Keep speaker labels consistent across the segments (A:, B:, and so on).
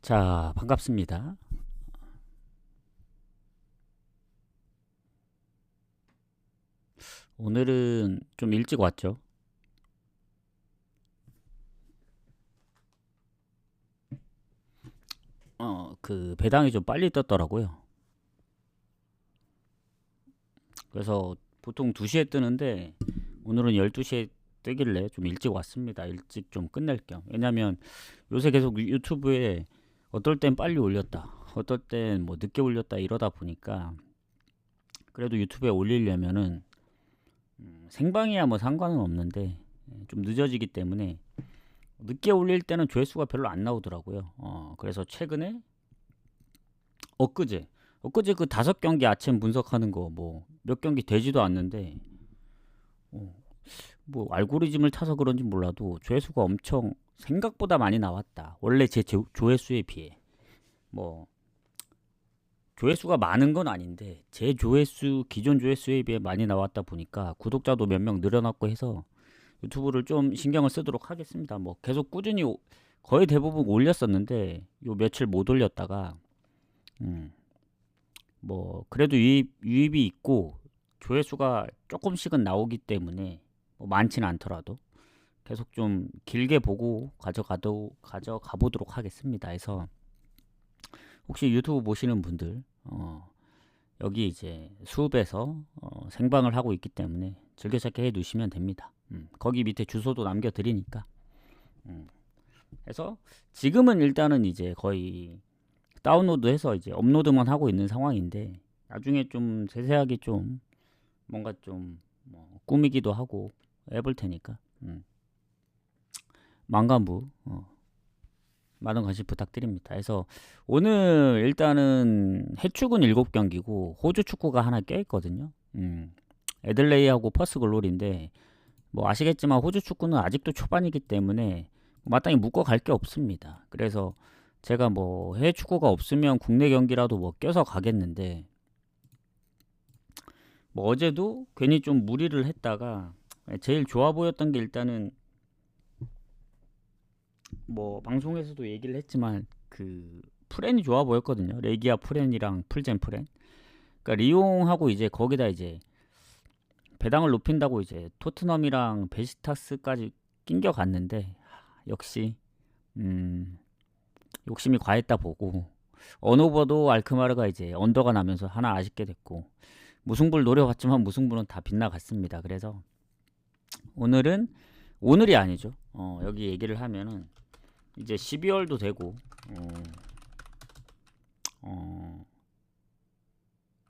A: 자, 반갑습니다. 오늘은 좀 일찍 왔죠. 그 배당이 좀 빨리 떴더라고요. 그래서 보통 2시에 뜨는데 오늘은 12시에 뜨길래 좀 일찍 왔습니다. 일찍 좀 끝낼 겸. 왜냐면 요새 계속 유튜브에 어떨 땐 빨리 올렸다, 어떨 땐 뭐 늦게 올렸다 이러다 보니까 그래도 유튜브에 올리려면은 생방이야 뭐 상관은 없는데 좀 늦어지기 때문에 늦게 올릴 때는 조회수가 별로 안 나오더라고요. 그래서 최근에 엊그제 엊그제 그 5경기 아침 분석하는 거 뭐 몇 경기 되지도 않는데 어, 뭐 알고리즘을 타서 그런지 몰라도 조회수가 엄청 생각보다 많이 나왔다. 원래 제 조회수에 비해 뭐 조회수가 많은 건 아닌데 제 조회수 기존 조회수에 비해 많이 나왔다 보니까 구독자도 몇 명 늘어났고 해서 유튜브를 좀 신경을 쓰도록 하겠습니다. 뭐 계속 꾸준히 거의 대부분 올렸었는데 요 며칠 못 올렸다가 음, 뭐 그래도 유입이 있고 조회수가 조금씩은 나오기 때문에 뭐 많지는 않더라도 계속 좀 길게 보고 가져가 보도록 하겠습니다. 해서 혹시 유튜브 보시는 분들 여기 이제 수업에서 생방을 하고 있기 때문에 즐겨찾기 해 두시면 됩니다. 거기 밑에 주소도 남겨 드리니까. 해서 지금은 일단은 이제 거의 다운로드해서 이제 업로드만 하고 있는 상황인데 나중에 좀 세세하게 좀 뭔가 좀뭐 꾸미기도 하고 해볼 테니까 만간부 많은 관심 부탁드립니다. 그래서 오늘 일단은 해축은 7경기고 호주 축구가 하나 껴있거든요. 애들레이하고 퍼스 글로리인데 뭐 아시겠지만 호주 축구는 아직도 초반이기 때문에 마땅히 묶어 갈 게 없습니다. 그래서 제가 뭐 해외 축구가 없으면 국내 경기라도 뭐 껴서 가겠는데 뭐 어제도 괜히 좀 무리를 했다가 제일 좋아 보였던 게 일단은 뭐 방송에서도 얘기를 했지만 그 프렌이 좋아 보였거든요. 레기아 프렌이랑 풀젠 프렌. 그러니까 리옹하고 이제 거기다 이제 배당을 높인다고 이제 토트넘이랑 베시타스까지 낑겨 갔는데 역시 욕심이 과했다 보고 언오버도 알크마르가 이제 언더가 나면서 하나 아쉽게 됐고 무승부를 노려봤지만 무승부는 다 빗나갔습니다. 그래서 오늘이 아니죠. 여기 얘기를 하면은 이제 12월도 되고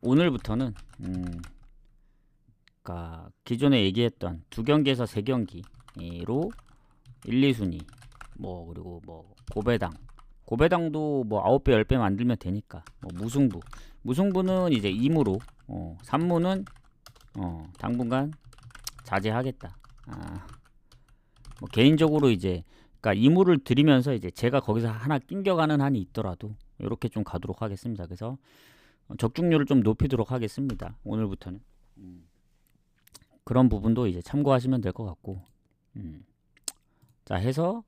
A: 오늘부터는 그러니까 기존에 얘기했던 2경기에서 3경기로 1, 2순위 뭐 그리고 뭐 고배당도 뭐 9배 10배 만들면 되니까 뭐 무승부는 이제 2무로 3무는 당분간 자제하겠다. 뭐 개인적으로 이제 그러니까 2무를 드리면서 이제 제가 거기서 하나 낑겨가는 한이 있더라도 이렇게 좀 가도록 하겠습니다. 그래서 적중률을 좀 높이도록 하겠습니다. 오늘부터는 그런 부분도 이제 참고하시면 될 것 같고 자 해서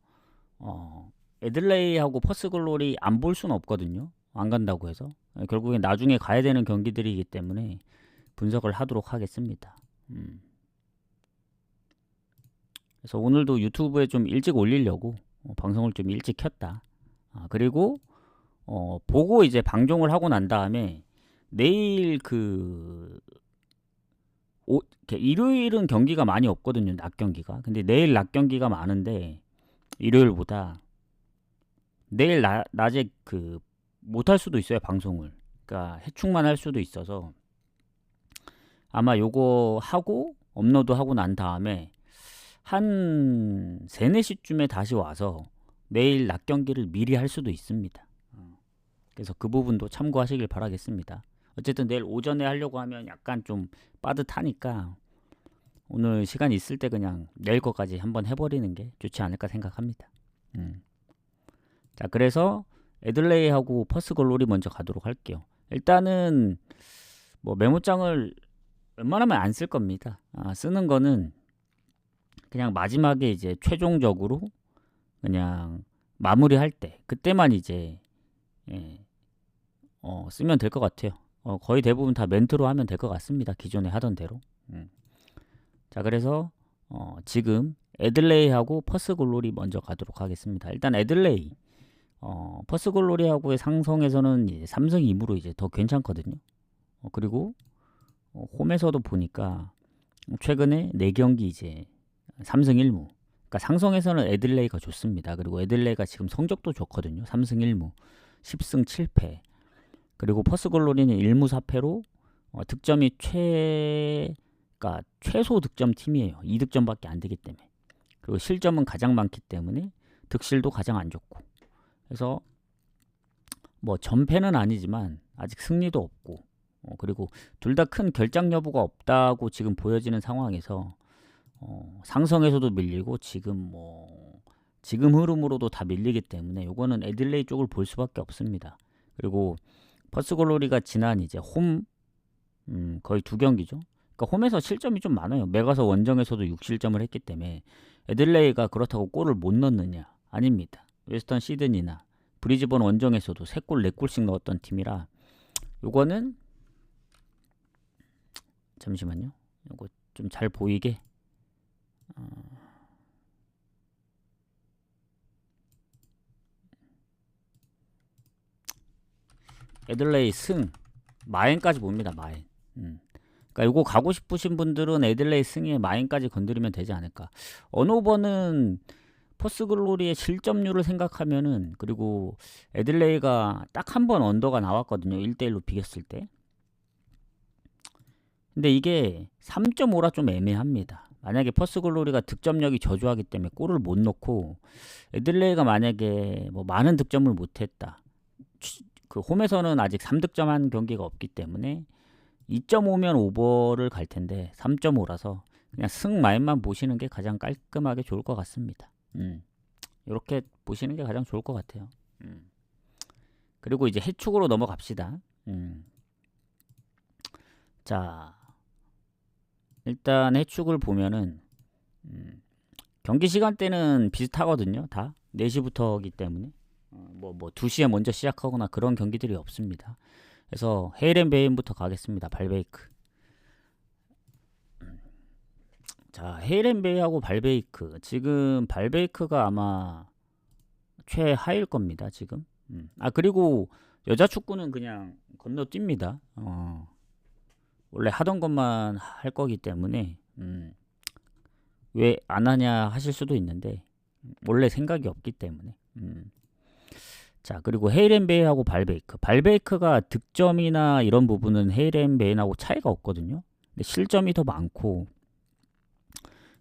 A: 애들레이하고 퍼스글로리 안 볼 수는 없거든요. 안 간다고 해서 결국엔 나중에 가야 되는 경기들이기 때문에 분석을 하도록 하겠습니다. 그래서 오늘도 유튜브에 좀 일찍 올리려고 방송을 좀 일찍 켰다. 그리고 보고 이제 방종을 하고 난 다음에 내일 일요일은 경기가 많이 없거든요. 낮 경기가. 근데 내일 낮 경기가 많은데 일요일보다 내일 낮에 못할 수도 있어요. 방송을. 그러니까 해축만 할 수도 있어서 아마 요거 하고 업로드 하고 난 다음에 한 3, 4시쯤에 다시 와서 내일 낮 경기를 미리 할 수도 있습니다. 그래서 그 부분도 참고하시길 바라겠습니다. 어쨌든 내일 오전에 하려고 하면 약간 좀 빠듯하니까 오늘 시간 있을 때 그냥 내일 거까지 한번 해버리는 게 좋지 않을까 생각합니다. 자, 그래서 애들레이하고 퍼스글로리 먼저 가도록 할게요. 일단은 뭐 메모장을 웬만하면 안 쓸 겁니다. 쓰는 거는 그냥 마지막에 이제 최종적으로 그냥 마무리할 때 그때만 이제 예, 쓰면 될 것 같아요. 거의 대부분 다 멘트로 하면 될 것 같습니다. 기존에 하던 대로. 자, 그래서 지금 애들레이하고 퍼스글로리 먼저 가도록 하겠습니다. 일단 애들레이, 퍼스글로리하고의 상성에서는 이제 3승 2무로 이제 더 괜찮거든요. 그리고 홈에서도 보니까 최근에 4경기 이제 3승 1무. 그러니까 상성에서는 애들레이가 좋습니다. 그리고 애들레이가 지금 성적도 좋거든요. 3승 1무, 10승 7패. 그리고 퍼스글로리는 1무 4패로 득점이 그러니까 최소 득점 팀이에요. 2득점밖에 안 되기 때문에. 그리고 실점은 가장 많기 때문에 득실도 가장 안 좋고. 그래서 뭐 전패는 아니지만 아직 승리도 없고, 그리고 둘 다 큰 결장 여부가 없다고 지금 보여지는 상황에서 상성에서도 밀리고 지금 흐름으로도 다 밀리기 때문에 요거는 애들레이 쪽을 볼 수밖에 없습니다. 그리고 퍼스글로리가 지난 이제 홈 거의 2경기죠. 그러니까 홈에서 실점이 좀 많아요. 메가서 원정에서도 6실점을 했기 때문에 애들레이가 그렇다고 골을 못 넣느냐? 아닙니다. 웨스턴 시드니나 브리즈번 원정에서도 3골 4골씩 넣었던 팀이라 요거는 잠시만요. 요거 좀 잘 보이게 애들레이 승 마엔까지 봅니다. 마엔. 그러니까 요거 가고 싶으신 분들은 애들레이 승에 마엔까지 건드리면 되지 않을까. 언오버는 퍼스글로리의 실점률을 생각하면은, 그리고 애들레이가 딱 한 번 언더가 나왔거든요. 1대1로 비겼을 때. 근데 이게 3.5라 좀 애매합니다. 만약에 퍼스글로리가 득점력이 저조하기 때문에 골을 못 넣고 애들레이가 만약에 뭐 많은 득점을 못했다. 그 홈에서는 아직 3득점한 경기가 없기 때문에 2.5면 오버를 갈 텐데 3.5라서 그냥 승 마인만 보시는 게 가장 깔끔하게 좋을 것 같습니다. 이렇게 보시는 게 가장 좋을 것 같아요. 그리고 이제 해축으로 넘어갑시다. 자, 일단 해축을 보면은 경기 시간대는 비슷하거든요. 다 4시부터이기 때문에 뭐 2시에 먼저 시작하거나 그런 경기들이 없습니다. 그래서 헤이렌 베인부터 가겠습니다. 발베이크. 자, 헤이렌 베이하고 발베이크. 지금 발베이크가 아마 최하일 겁니다. 지금. 그리고 여자 축구는 그냥 건너뜁니다. 원래 하던 것만 할 거기 때문에 왜 안 하냐 하실 수도 있는데 원래 생각이 없기 때문에. 자, 그리고 헤이렌 베인하고 발베이크. 발베이크가 득점이나 이런 부분은 헤이렌 베인하고 차이가 없거든요. 근데 실점이 더 많고,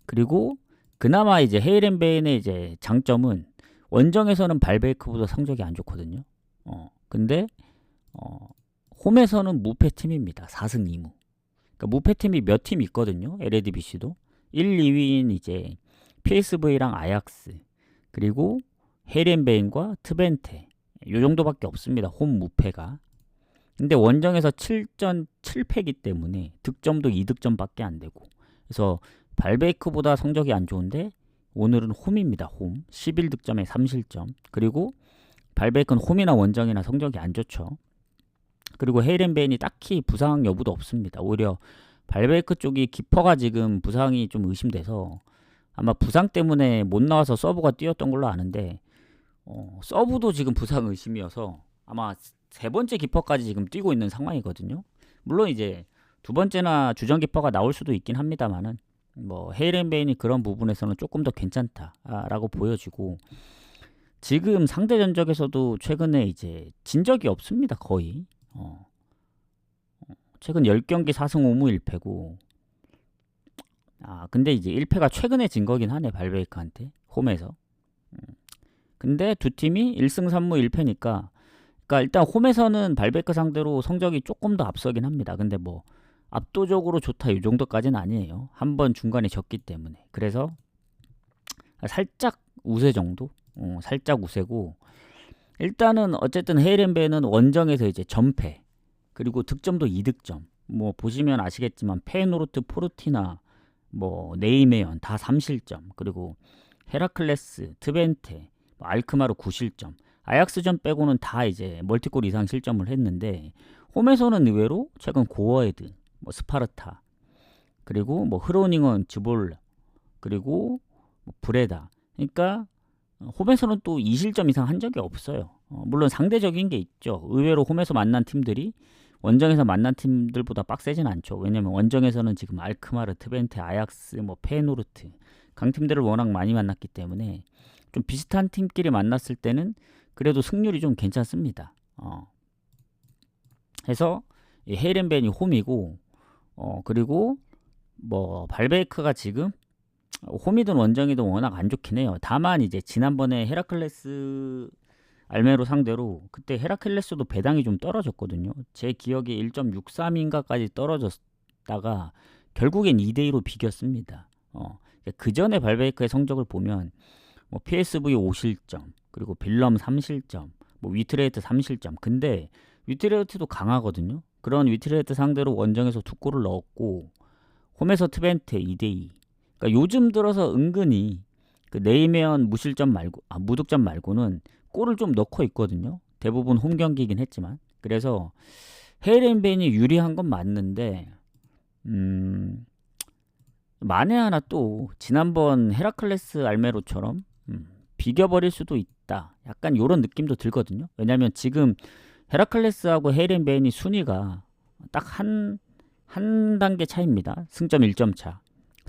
A: 그리고 그나마 이제 헤이렌 베인의 이제 장점은 원정에서는 발베이크보다 성적이 안 좋거든요. 근데 홈에서는 무패 팀입니다. 4승 2무. 그러니까 무패 팀이 몇 팀 있거든요. LADBC도 1, 2위인 이제 PSV랑 아약스, 그리고 헤이렌 베인과 트벤테, 요 정도밖에 없습니다. 홈 무패가. 근데 원정에서 7전 7패이기 때문에 득점도 2득점밖에 안 되고, 그래서 발베이크보다 성적이 안 좋은데 오늘은 홈입니다. 홈 11득점에 3실점. 그리고 발베이크는 홈이나 원정이나 성적이 안 좋죠. 그리고 헤이렌 베인이 딱히 부상 여부도 없습니다. 오히려 발베이크 쪽이 키퍼가 지금 부상이 좀 의심돼서 아마 부상 때문에 못 나와서 서브가 뛰었던 걸로 아는데, 서브도 지금 부상 의심이어서 아마 3번째 키퍼까지 지금 뛰고 있는 상황이거든요. 물론 이제 2번째나 주전 키퍼가 나올 수도 있긴 합니다만은 뭐 헤이렌 베인이 그런 부분에서는 조금 더 괜찮다라고 보여지고, 지금 상대 전적에서도 최근에 이제 진 적이 없습니다. 거의. 최근 10경기 4승 5무 1패고, 근데 이제 1패가 최근에 진 거긴 하네. 발베이크한테 홈에서. 근데 두 팀이 1승 3무 1패니까, 그러니까 일단 홈에서는 발베이크 상대로 성적이 조금 더 앞서긴 합니다. 근데 뭐 압도적으로 좋다 이 정도까지는 아니에요. 한 번 중간에 졌기 때문에. 그래서 살짝 우세 정도? 살짝 우세고, 일단은 어쨌든 헤이렌 베인은 원정에서 이제 전패, 그리고 득점도 2득점. 뭐 보시면 아시겠지만 페노르트, 포르티나, 뭐 네이메연 다 3실점, 그리고 헤라클레스, 트벤테, 알크마르 9실점. 아약스전 빼고는 다 이제 멀티골 이상 실점을 했는데 홈에서는 의외로 최근 고어헤드, 뭐 스파르타, 그리고 뭐 흐로닝은 즈볼, 그리고 뭐 브레다. 그러니까 홈에서는 또 2실점 이상 한 적이 없어요. 물론 상대적인 게 있죠. 의외로 홈에서 만난 팀들이 원정에서 만난 팀들보다 빡세진 않죠. 왜냐면 원정에서는 지금 알크마르, 트벤테, 아약스, 뭐 페노르트 강팀들을 워낙 많이 만났기 때문에 좀 비슷한 팀끼리 만났을 때는 그래도 승률이 좀 괜찮습니다. 해서 이 헤이렌벤이 홈이고 그리고 뭐 발베이크가 지금 홈이든 원정이든 워낙 안 좋긴 해요. 다만 이제 지난번에 헤라클레스 알메로 상대로 그때 헤라클레스도 배당이 좀 떨어졌거든요. 제 기억에 1.63인가까지 떨어졌다가 결국엔 2대2로 비겼습니다. 그 전에 발베이크의 성적을 보면 뭐 PSV 5실점, 그리고 빌럼 3실점, 뭐 위트레이트 3실점. 근데 위트레이트도 강하거든요. 그런 위트레이트 상대로 원정에서 2골을 넣었고 홈에서 트벤테 2대2. 그러니까 요즘 들어서 은근히 그 네이메언 무실점 말고 무득점 말고는 골을 좀 넣고 있거든요. 대부분 홈 경기이긴 했지만. 그래서 헤이렌벤이 유리한 건 맞는데 만에 하나 또 지난번 헤라클레스 알메로처럼 비겨버릴 수도 있다. 약간 이런 느낌도 들거든요. 왜냐면 지금 헤라클레스하고 헤이렌벤이 순위가 딱 한 단계 차이입니다. 승점 1점 차.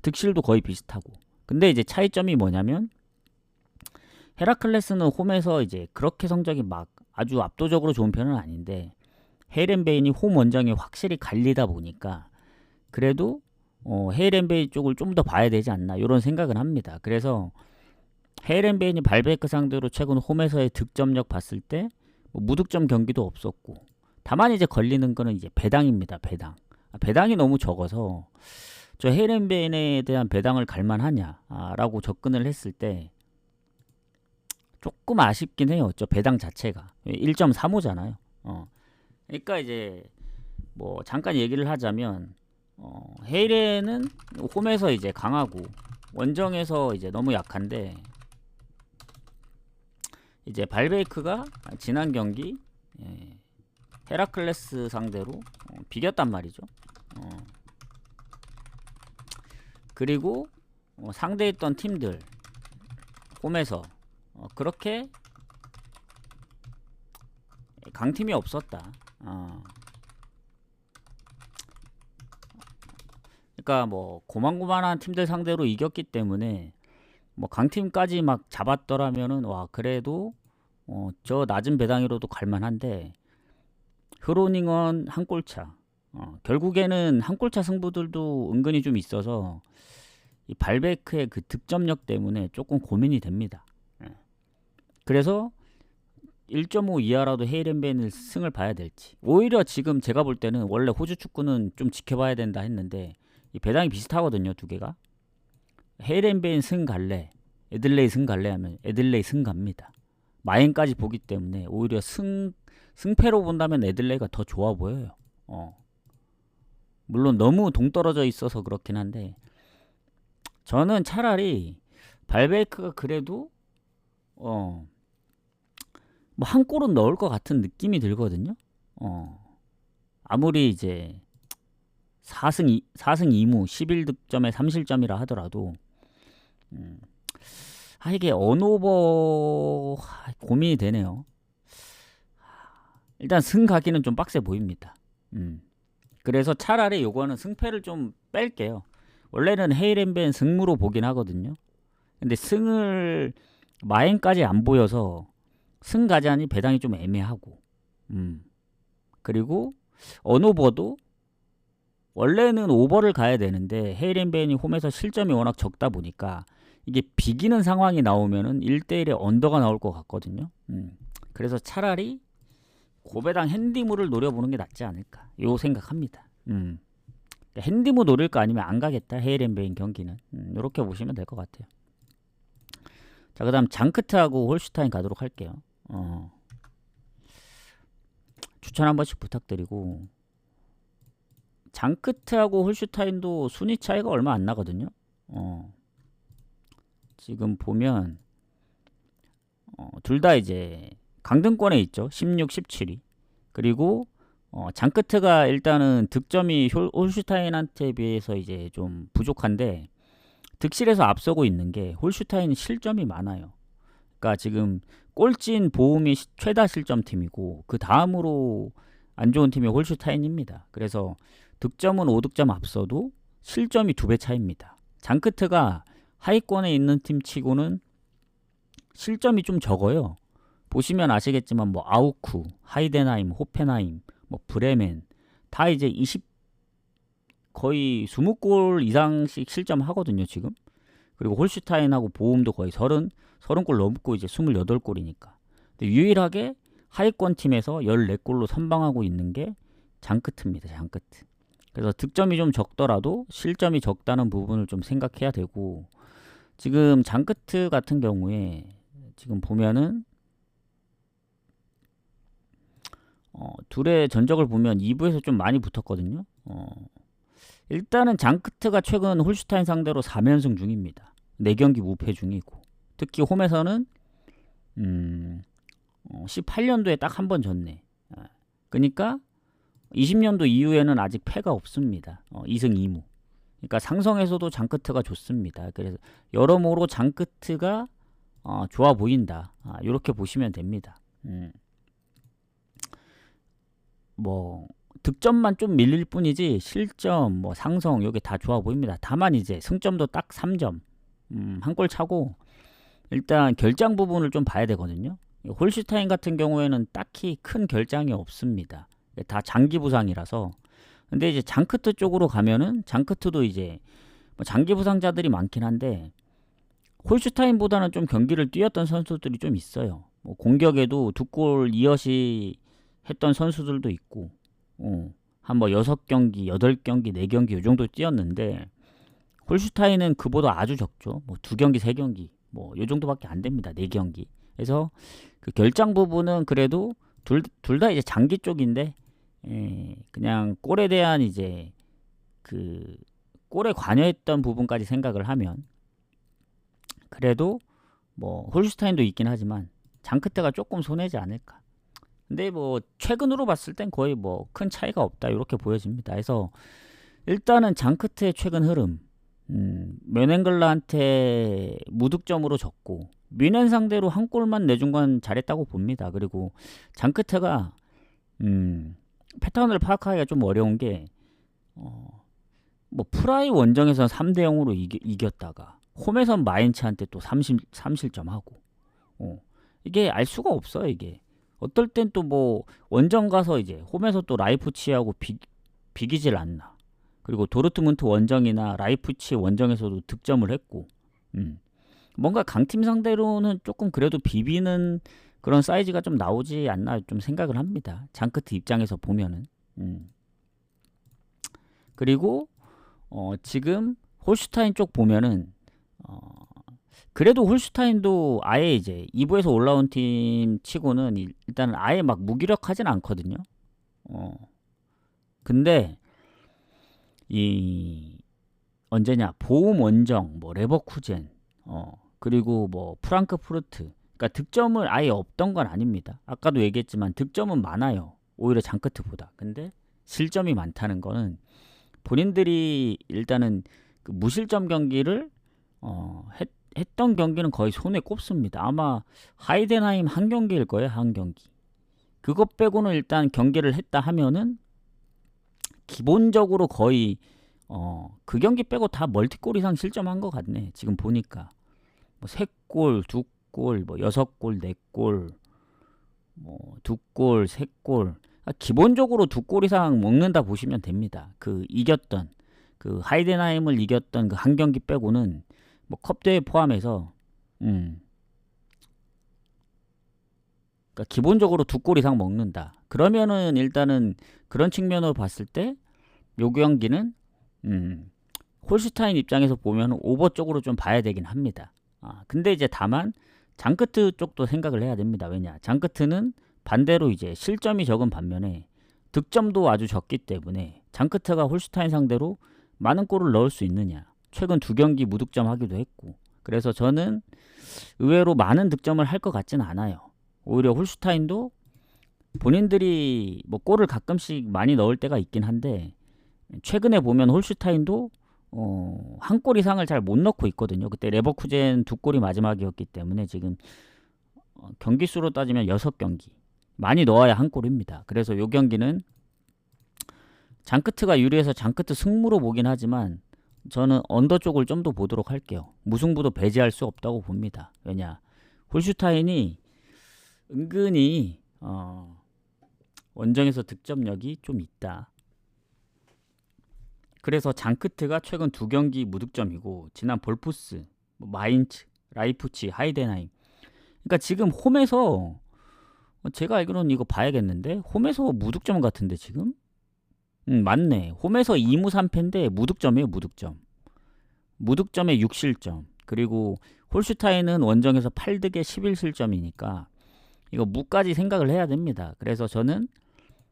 A: 득실도 거의 비슷하고. 근데 이제 차이점이 뭐냐면 헤라클레스는 홈에서 이제 그렇게 성적이 막 아주 압도적으로 좋은 편은 아닌데 헤이렌베인이 홈 원정에 확실히 갈리다 보니까 그래도 헤이렌베인 쪽을 좀 더 봐야 되지 않나 이런 생각을 합니다. 그래서 헤이렌베인이 발베이크 상대로 최근 홈에서의 득점력 봤을 때 뭐 무득점 경기도 없었고 다만 이제 걸리는 거는 이제 배당입니다. 배당이 너무 적어서 저 헤이렌베인에 대한 배당을 갈만하냐라고 접근을 했을 때 조금 아쉽긴 해요. 저 배당 자체가 1.35잖아요. 그러니까 이제 뭐 잠깐 얘기를 하자면 헤이렌은 홈에서 이제 강하고 원정에서 이제 너무 약한데 이제 발베이크가 지난 경기 헤라클레스 상대로 비겼단 말이죠. 그리고 상대했던 팀들 홈에서 그렇게 강팀이 없었다. 그러니까 뭐 고만고만한 팀들 상대로 이겼기 때문에 뭐 강팀까지 막 잡았더라면은 와 그래도 저 낮은 배당으로도 갈만한데 흐로닝은 한 골차. 결국에는 한 골차 승부들도 은근히 좀 있어서 이 발베크의 그 득점력 때문에 조금 고민이 됩니다. 그래서 1.5 이하라도 헤이렌벤을 승을 봐야 될지. 오히려 지금 제가 볼 때는 원래 호주 축구는 좀 지켜봐야 된다 했는데 이 배당이 비슷하거든요, 두 개가. 헤이렌벤 승 갈래, 애들레이 승 갈래 하면 애들레이 승 갑니다. 마인까지 보기 때문에 오히려 승패로 본다면 애들레이가 더 좋아 보여요. 물론 너무 동떨어져 있어서 그렇긴 한데 저는 차라리 발베이크가 그래도 뭐 한 골은 넣을 것 같은 느낌이 들거든요. 아무리 이제 4승 2무 11득점에 3실점이라 하더라도 이게 언오버 고민이 되네요. 일단 승 가기는 좀 빡세 보입니다. 그래서 차라리 요거는 승패를 좀 뺄게요. 원래는 헤이렌벤 승무로 보긴 하거든요. 근데 승을 마인까지 안 보여서 승 가자니 배당이 좀 애매하고 그리고 언오버도 원래는 오버를 가야 되는데 헤이렌벤이 홈에서 실점이 워낙 적다 보니까 이게 비기는 상황이 나오면은 1대1의 언더가 나올 것 같거든요. 그래서 차라리 고배당 핸디무를 노려보는 게 낫지 않을까 요 생각합니다. 핸디무 노릴 거 아니면 안 가겠다 헤이렌베인 경기는 이렇게 보시면 될 것 같아요. 자, 그 다음 장크트하고 홀슈타인 가도록 할게요. 추천 한 번씩 부탁드리고 장크트하고 홀슈타인도 순위 차이가 얼마 안 나거든요. 지금 보면 둘 다 이제 강등권에 있죠. 16, 17위. 그리고 장크트가 일단은 득점이 홀슈타인한테 비해서 이제 좀 부족한데 득실에서 앞서고 있는 게 홀슈타인은 실점이 많아요. 그러니까 지금 꼴찌인 보움이 최다 실점 팀이고 그 다음으로 안 좋은 팀이 홀슈타인입니다. 그래서 득점은 5득점 앞서도 실점이 2배 차입니다. 장크트가 하위권에 있는 팀 치고는 실점이 좀 적어요. 보시면 아시겠지만 뭐 아우쿠, 하이덴하임, 호펜하임, 뭐 브레멘 다 이제 20 거의 20골 이상씩 실점하거든요, 지금. 그리고 홀슈타인하고 보움도 거의 30골 넘고 이제 28골이니까. 근데 유일하게 하위권 팀에서 14골로 선방하고 있는 게 장크트입니다. 장크트. 그래서 득점이 좀 적더라도 실점이 적다는 부분을 좀 생각해야 되고 지금 장크트 같은 경우에 지금 보면은 둘의 전적을 보면 2부에서 좀 많이 붙었거든요. 일단은 장크트가 최근 홀슈타인 상대로 3연승 중입니다. 4경기 무패 중이고 특히 홈에서는 18년도에 딱 한 번 졌네. 그러니까 20년도 이후에는 아직 패가 없습니다. 2승 2무. 그러니까 상성에서도 장크트가 좋습니다. 그래서 여러모로 장크트가 좋아 보인다. 이렇게 보시면 됩니다. 뭐 득점만 좀 밀릴 뿐이지 실점, 뭐 상성 여기 다 좋아 보입니다. 다만 이제 승점도 딱 3점, 한 골 차고 일단 결장 부분을 좀 봐야 되거든요. 홀슈타인 같은 경우에는 딱히 큰 결장이 없습니다. 다 장기 부상이라서. 근데 이제 장크트 쪽으로 가면은 장크트도 이제 뭐 장기 부상자들이 많긴 한데 홀슈타인보다는 좀 경기를 뛰었던 선수들이 좀 있어요. 뭐 공격에도 2골 이어시 했던 선수들도 있고 한 뭐 6경기, 8경기, 4경기 요 정도 뛰었는데 홀슈타인은 그보다 아주 적죠. 뭐 2경기, 3경기 뭐 요 정도밖에 안 됩니다. 4경기. 그래서 그 결장 부분은 그래도 둘 다 이제 장기 쪽인데 그냥 골에 대한 이제 그 골에 관여했던 부분까지 생각을 하면 그래도 뭐 홀슈타인도 있긴 하지만 장크트가 조금 손해지 않을까. 근데 뭐 최근으로 봤을 땐 거의 뭐 큰 차이가 없다 이렇게 보여집니다. 그래서 일단은 장크트의 최근 흐름 뮌헨글라한테 무득점으로 졌고 뮌헨 상대로 한 골만 내준 건 잘했다고 봅니다. 그리고 장크트가 패턴을 파악하기가 좀 어려운 게 뭐 프라이 원정에서 3대 0으로 이겼다가 홈에선 마인츠한테 또 3실점하고 이게 알 수가 없어요. 이게 어떨 땐 또 뭐 원정 가서 이제 홈에서 또 라이프치히하고 비기질 않나. 그리고 도르트문트 원정이나 라이프치히 원정에서도 득점을 했고 뭔가 강팀 상대로는 조금 그래도 비비는 그런 사이즈가 좀 나오지 않나 좀 생각을 합니다. 장크트 입장에서 보면은. 그리고 지금 홀슈타인 쪽 보면은 그래도 홀슈타인도 아예 이제 2부에서 올라온 팀 치고는 일단 아예 막 무기력하진 않거든요. 근데 이 언제냐 보움 원정 뭐 레버쿠젠 그리고 뭐 프랑크푸르트 그러니까 득점을 아예 없던 건 아닙니다. 아까도 얘기했지만 득점은 많아요. 오히려 장크트보다. 근데 실점이 많다는 거는 본인들이 일단은 그 무실점 경기를 했던 경기는 거의 손에 꼽습니다. 아마 하이덴하임 한 경기일 거예요. 한 경기. 그것 빼고는 일단 경기를 했다 하면은 기본적으로 거의 그 경기 빼고 다 멀티골 이상 실점한 것 같네. 지금 보니까 뭐 3골, 2골, 뭐 6골, 4골, 뭐 2골, 3골. 기본적으로 2골 이상 먹는다 보시면 됩니다. 그 이겼던 그 하이덴하임을 이겼던 그 한 경기 빼고는 뭐 컵대회 포함해서 그러니까 기본적으로 2골 이상 먹는다. 그러면은 일단은 그런 측면으로 봤을 때 요 경기는 홀슈타인 입장에서 보면 오버 쪽으로 좀 봐야 되긴 합니다. 근데 이제 다만 장크트 쪽도 생각을 해야 됩니다. 왜냐? 장크트는 반대로 이제 실점이 적은 반면에 득점도 아주 적기 때문에 장크트가 홀슈타인 상대로 많은 골을 넣을 수 있느냐. 최근 2경기 무득점 하기도 했고 그래서 저는 의외로 많은 득점을 할 것 같지는 않아요. 오히려 홀슈타인도 본인들이 뭐 골을 가끔씩 많이 넣을 때가 있긴 한데 최근에 보면 홀슈타인도 한 골 이상을 잘 못 넣고 있거든요. 그때 레버쿠젠 2골이 마지막이었기 때문에 지금 경기 수로 따지면 6경기 많이 넣어야 한 골입니다. 그래서 요 경기는 장크트가 유리해서 장크트 승무로 보긴 하지만 저는 언더 쪽을 좀 더 보도록 할게요. 무승부도 배제할 수 없다고 봅니다. 왜냐 홀슈타인이 은근히 원정에서 득점력이 좀 있다. 그래서 장크트가 최근 2경기 무득점이고 지난 볼푸스, 마인츠, 라이프치, 하이덴하임. 그러니까 지금 홈에서 제가 알기로는 이거 봐야겠는데 홈에서 무득점 같은데 지금? 맞네. 홈에서 2무 3패인데 무득점이에요. 무득점. 무득점에 6실점. 그리고 홀슈타인은 원정에서 8득에 11실점이니까 이거 무까지 생각을 해야 됩니다. 그래서 저는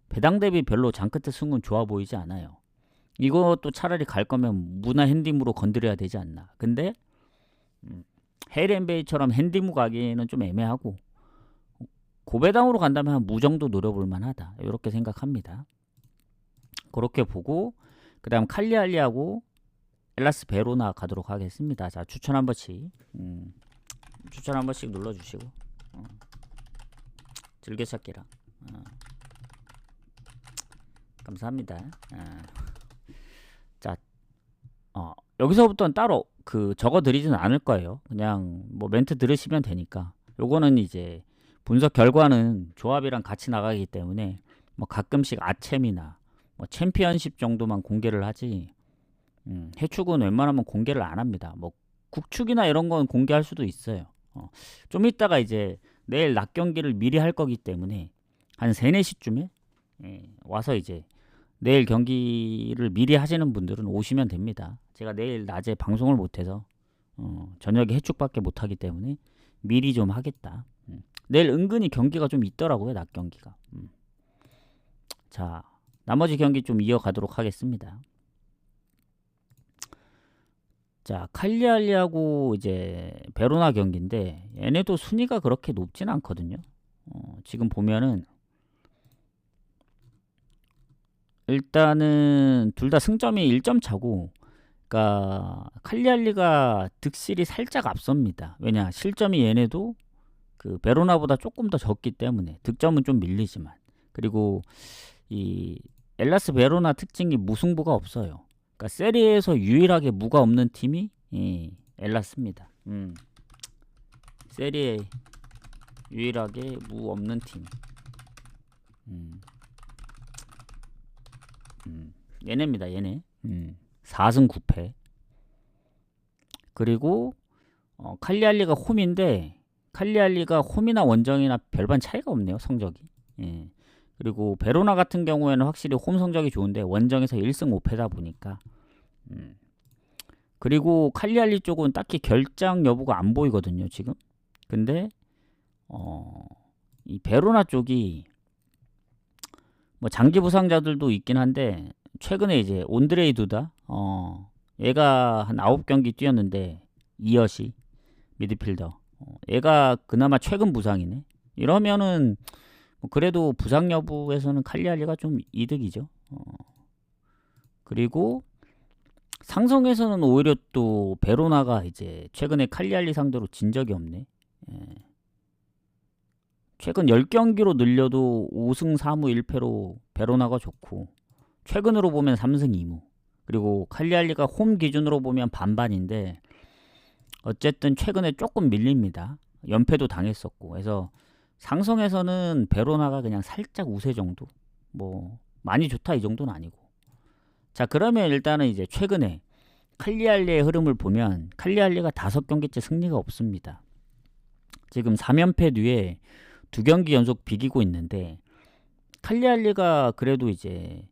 A: 배당 대비 별로 장크트 승은 좋아 보이지 않아요. 이것도 차라리 갈 거면 무나 핸디무로 건드려야 되지 않나. 근데 헤이렌베이처럼 핸디무 가기에는 좀 애매하고 고배당으로 간다면 한 무 정도 노려볼 만하다. 이렇게 생각합니다. 그렇게 보고 그 다음 칼리알리하고 엘라스 베로나 가도록 하겠습니다. 자, 추천 한 번씩 추천 한 번씩 눌러주시고 즐겨찾기랑 감사합니다. 자, 여기서부터는 따로 적어 드리지는 않을 거예요. 그냥 뭐 멘트 들으시면 되니까. 요거는 이제 분석 결과는 조합이랑 같이 나가기 때문에 뭐 가끔씩 아챔이나 뭐 챔피언십 정도만 공개를 하지 해축은 웬만하면 공개를 안 합니다. 뭐 국축이나 이런 건 공개할 수도 있어요. 좀 이따가 이제 내일 낮 경기를 미리 할 거기 때문에 한 3, 4시쯤에 와서 이제 내일 경기를 미리 하시는 분들은 오시면 됩니다. 제가 내일 낮에 방송을 못해서 저녁에 해축밖에 못하기 때문에 미리 좀 하겠다. 내일 은근히 경기가 좀 있더라고요. 낮 경기가. 자, 나머지 경기 좀 이어가도록 하겠습니다. 자, 칼리알리하고 이제 베로나 경기인데 얘네도 순위가 그렇게 높진 않거든요. 지금 보면은 일단은 둘 다 승점이 1점 차고, 그러니까 칼리알리가 득실이 살짝 앞섭니다. 왜냐 실점이 얘네도 그 베로나보다 조금 더 적기 때문에 득점은 좀 밀리지만, 그리고 이 엘라스 베로나 특징이 무승부가 없어요. 그러니까 세리에서 유일하게 무가 없는 팀이 엘라스입니다. 세리에 유일하게 무 없는 팀. 얘네입니다. 얘네. 4승 9패. 그리고 칼리알리가 홈인데 칼리알리가 홈이나 원정이나 별반 차이가 없네요. 성적이. 그리고 베로나 같은 경우에는 확실히 홈 성적이 좋은데 원정에서 1승 5패다 보니까 그리고 칼리알리 쪽은 딱히 결장 여부가 안 보이거든요. 지금. 근데 이 베로나 쪽이 뭐 장기 부상자들도 있긴 한데 최근에 이제 온드레이 두다 얘가 한 9경기 뛰었는데 이엇이 미드필더 얘가 그나마 최근 부상이네. 이러면은 뭐 그래도 부상 여부에서는 칼리알리가 좀 이득이죠. 그리고 상성에서는 오히려 또 베로나가 이제 최근에 칼리알리 상대로 진 적이 없네. 최근 10경기로 늘려도 5승 4무 1패로 베로나가 좋고, 최근으로 보면 3승 2무. 그리고 칼리알리가 홈 기준으로 보면 반반인데 어쨌든 최근에 조금 밀립니다. 연패도 당했었고. 그래서 상성에서는 베로나가 그냥 살짝 우세 정도. 뭐 많이 좋다 이 정도는 아니고. 자, 그러면 일단은 이제 최근에 칼리알리의 흐름을 보면 칼리알리가 5경기째 승리가 없습니다. 지금 3연패 뒤에 2경기 연속 비기고 있는데, 칼리알리가 그래도 이제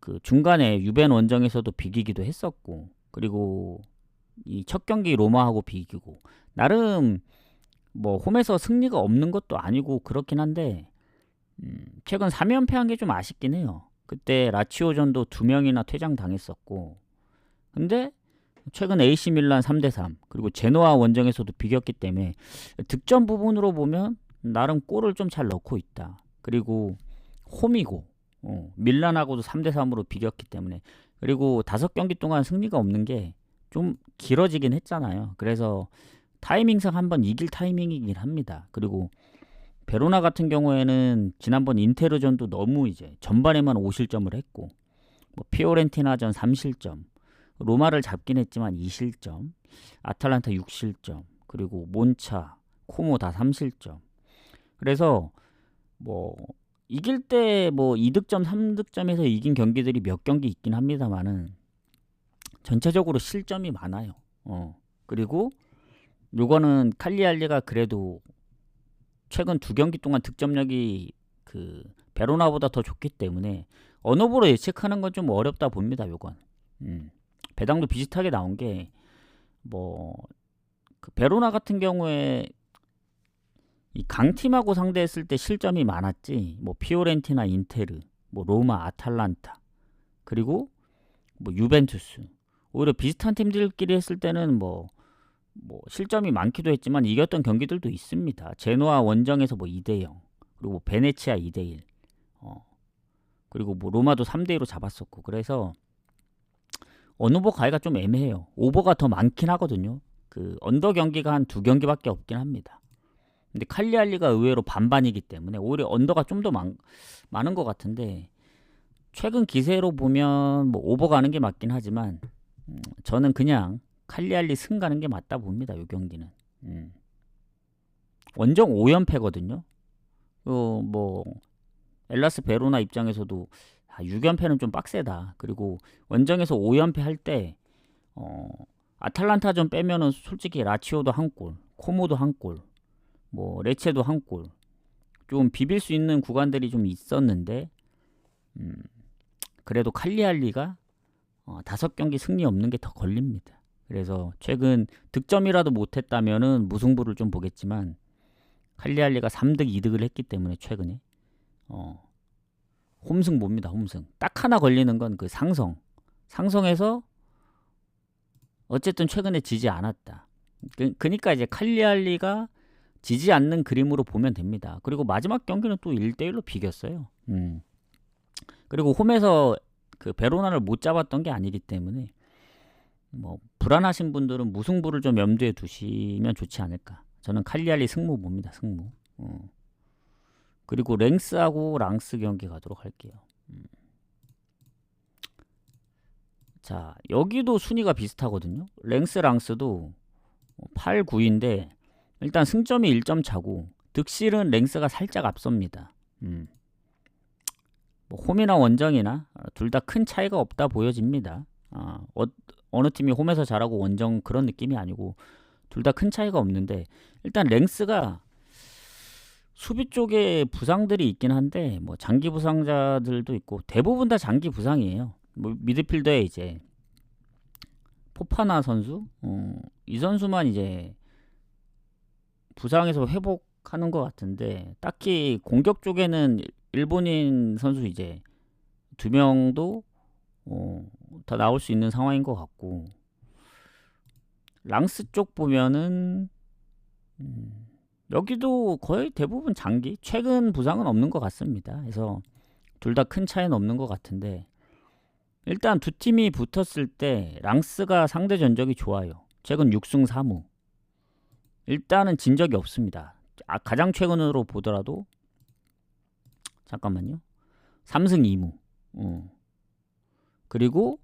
A: 그 중간에 유벤 원정에서도 비기기도 했었고, 그리고 이 첫 경기 로마하고 비기고, 나름 뭐 홈에서 승리가 없는 것도 아니고 그렇긴 한데 최근 3연패한 게 좀 아쉽긴 해요. 그때 라치오전도 2명이나 퇴장 당했었고, 근데 최근 AC 밀란 3대3 그리고 제노아 원정에서도 비겼기 때문에 득점 부분으로 보면 나름 골을 좀 잘 넣고 있다. 그리고 홈이고 밀란하고도 3대3으로 비겼기 때문에, 그리고 5경기 동안 승리가 없는 게 좀 길어지긴 했잖아요. 그래서 타이밍상 한번 이길 타이밍이긴 합니다. 그리고 베로나 같은 경우에는 지난번 인테르전도 너무 이제 전반에만 5실점을 했고, 뭐 피오렌티나전 3실점, 로마를 잡긴 했지만 2실점, 아탈란타 6실점, 그리고 몬차, 코모 다 3실점. 그래서 뭐 이길 때 뭐 2득점, 3득점에서 이긴 경기들이 몇 경기 있긴 합니다만은 전체적으로 실점이 많아요. 그리고 요거는 칼리알리가 그래도 최근 2경기 동안 득점력이 그 베로나보다 더 좋기 때문에 언어보로 예측하는 건 좀 어렵다 봅니다. 요건 배당도 비슷하게 나온 게, 뭐 그 베로나 같은 경우에 이 강팀하고 상대했을 때 실점이 많았지, 뭐 피오렌티나, 인테르, 뭐 로마, 아탈란타, 그리고 뭐 유벤투스, 오히려 비슷한 팀들끼리 했을 때는 뭐 실점이 많기도 했지만 이겼던 경기들도 있습니다. 제노아 원정에서 뭐 2대0, 그리고 베네치아 2대1, 그리고 뭐 로마도 3대2로 잡았었고. 그래서 어느 오버 가기가 좀 애매해요. 오버가 더 많긴 하거든요. 그 언더 경기가 한 2경기밖에 없긴 합니다. 근데 칼리알리가 의외로 반반이기 때문에 오히려 언더가 좀 더 많은 것 같은데, 최근 기세로 보면 뭐 오버 가는 게 맞긴 하지만 저는 그냥 칼리알리 승 가는 게 맞다 봅니다. 이 경기는 원정 5연패거든요. 뭐 엘라스 베로나 입장에서도 6연패는 좀 빡세다. 그리고 원정에서 5연패 할 때 아탈란타전 빼면은 솔직히 라치오도 한 골, 코모도 한 골, 뭐 레체도 한 골, 좀 비빌 수 있는 구간들이 좀 있었는데, 그래도 칼리알리가 5경기 승리 없는 게 더 걸립니다. 그래서 최근 득점이라도 못했다면은 무승부를 좀 보겠지만, 칼리알리가 3득 2득을 했기 때문에 최근에 홈승 봅니다. 홈승. 딱 하나 걸리는 건 그 상성에서 어쨌든 최근에 지지 않았다. 그러니까 이제 칼리알리가 지지 않는 그림으로 보면 됩니다. 그리고 마지막 경기는 또 1대1로 비겼어요. 그리고 홈에서 그 베로나를 못 잡았던 게 아니기 때문에 뭐 불안하신 분들은 무승부를 좀 염두에 두시면 좋지 않을까. 저는 칼리알리 승무 봅니다. 승무. 그리고 랭스하고 랑스 경기 가도록 할게요. 자, 여기도 순위가 비슷하거든요. 랭스 랑스도 8, 9인데 일단 승점이 1점 차고 득실은 랭스가 살짝 앞섭니다. 뭐 홈이나 원정이나 둘 다 큰 차이가 없다 보여집니다. 어느 팀이 홈에서 잘하고 원정 그런 느낌이 아니고 둘 다 큰 차이가 없는데, 일단 랭스가 수비 쪽에 부상들이 있긴 한데 뭐 장기 부상자들도 있고 대부분 다 장기 부상이에요. 뭐 미드필더에 이제 포파나 선수, 이 선수만 이제 부상에서 회복하는 것 같은데, 딱히 공격 쪽에는 일본인 선수 이제 2명도 다 나올 수 있는 상황인 것 같고, 랑스 쪽 보면은 여기도 거의 대부분 장기, 최근 부상은 없는 것 같습니다. 그래서 둘 다 큰 차이는 없는 것 같은데, 일단 두 팀이 붙었을 때 랑스가 상대 전적이 좋아요. 최근 6승 3무. 일단은 진 적이 없습니다. 가장 최근으로 보더라도 잠깐만요. 3승 2무. 그리고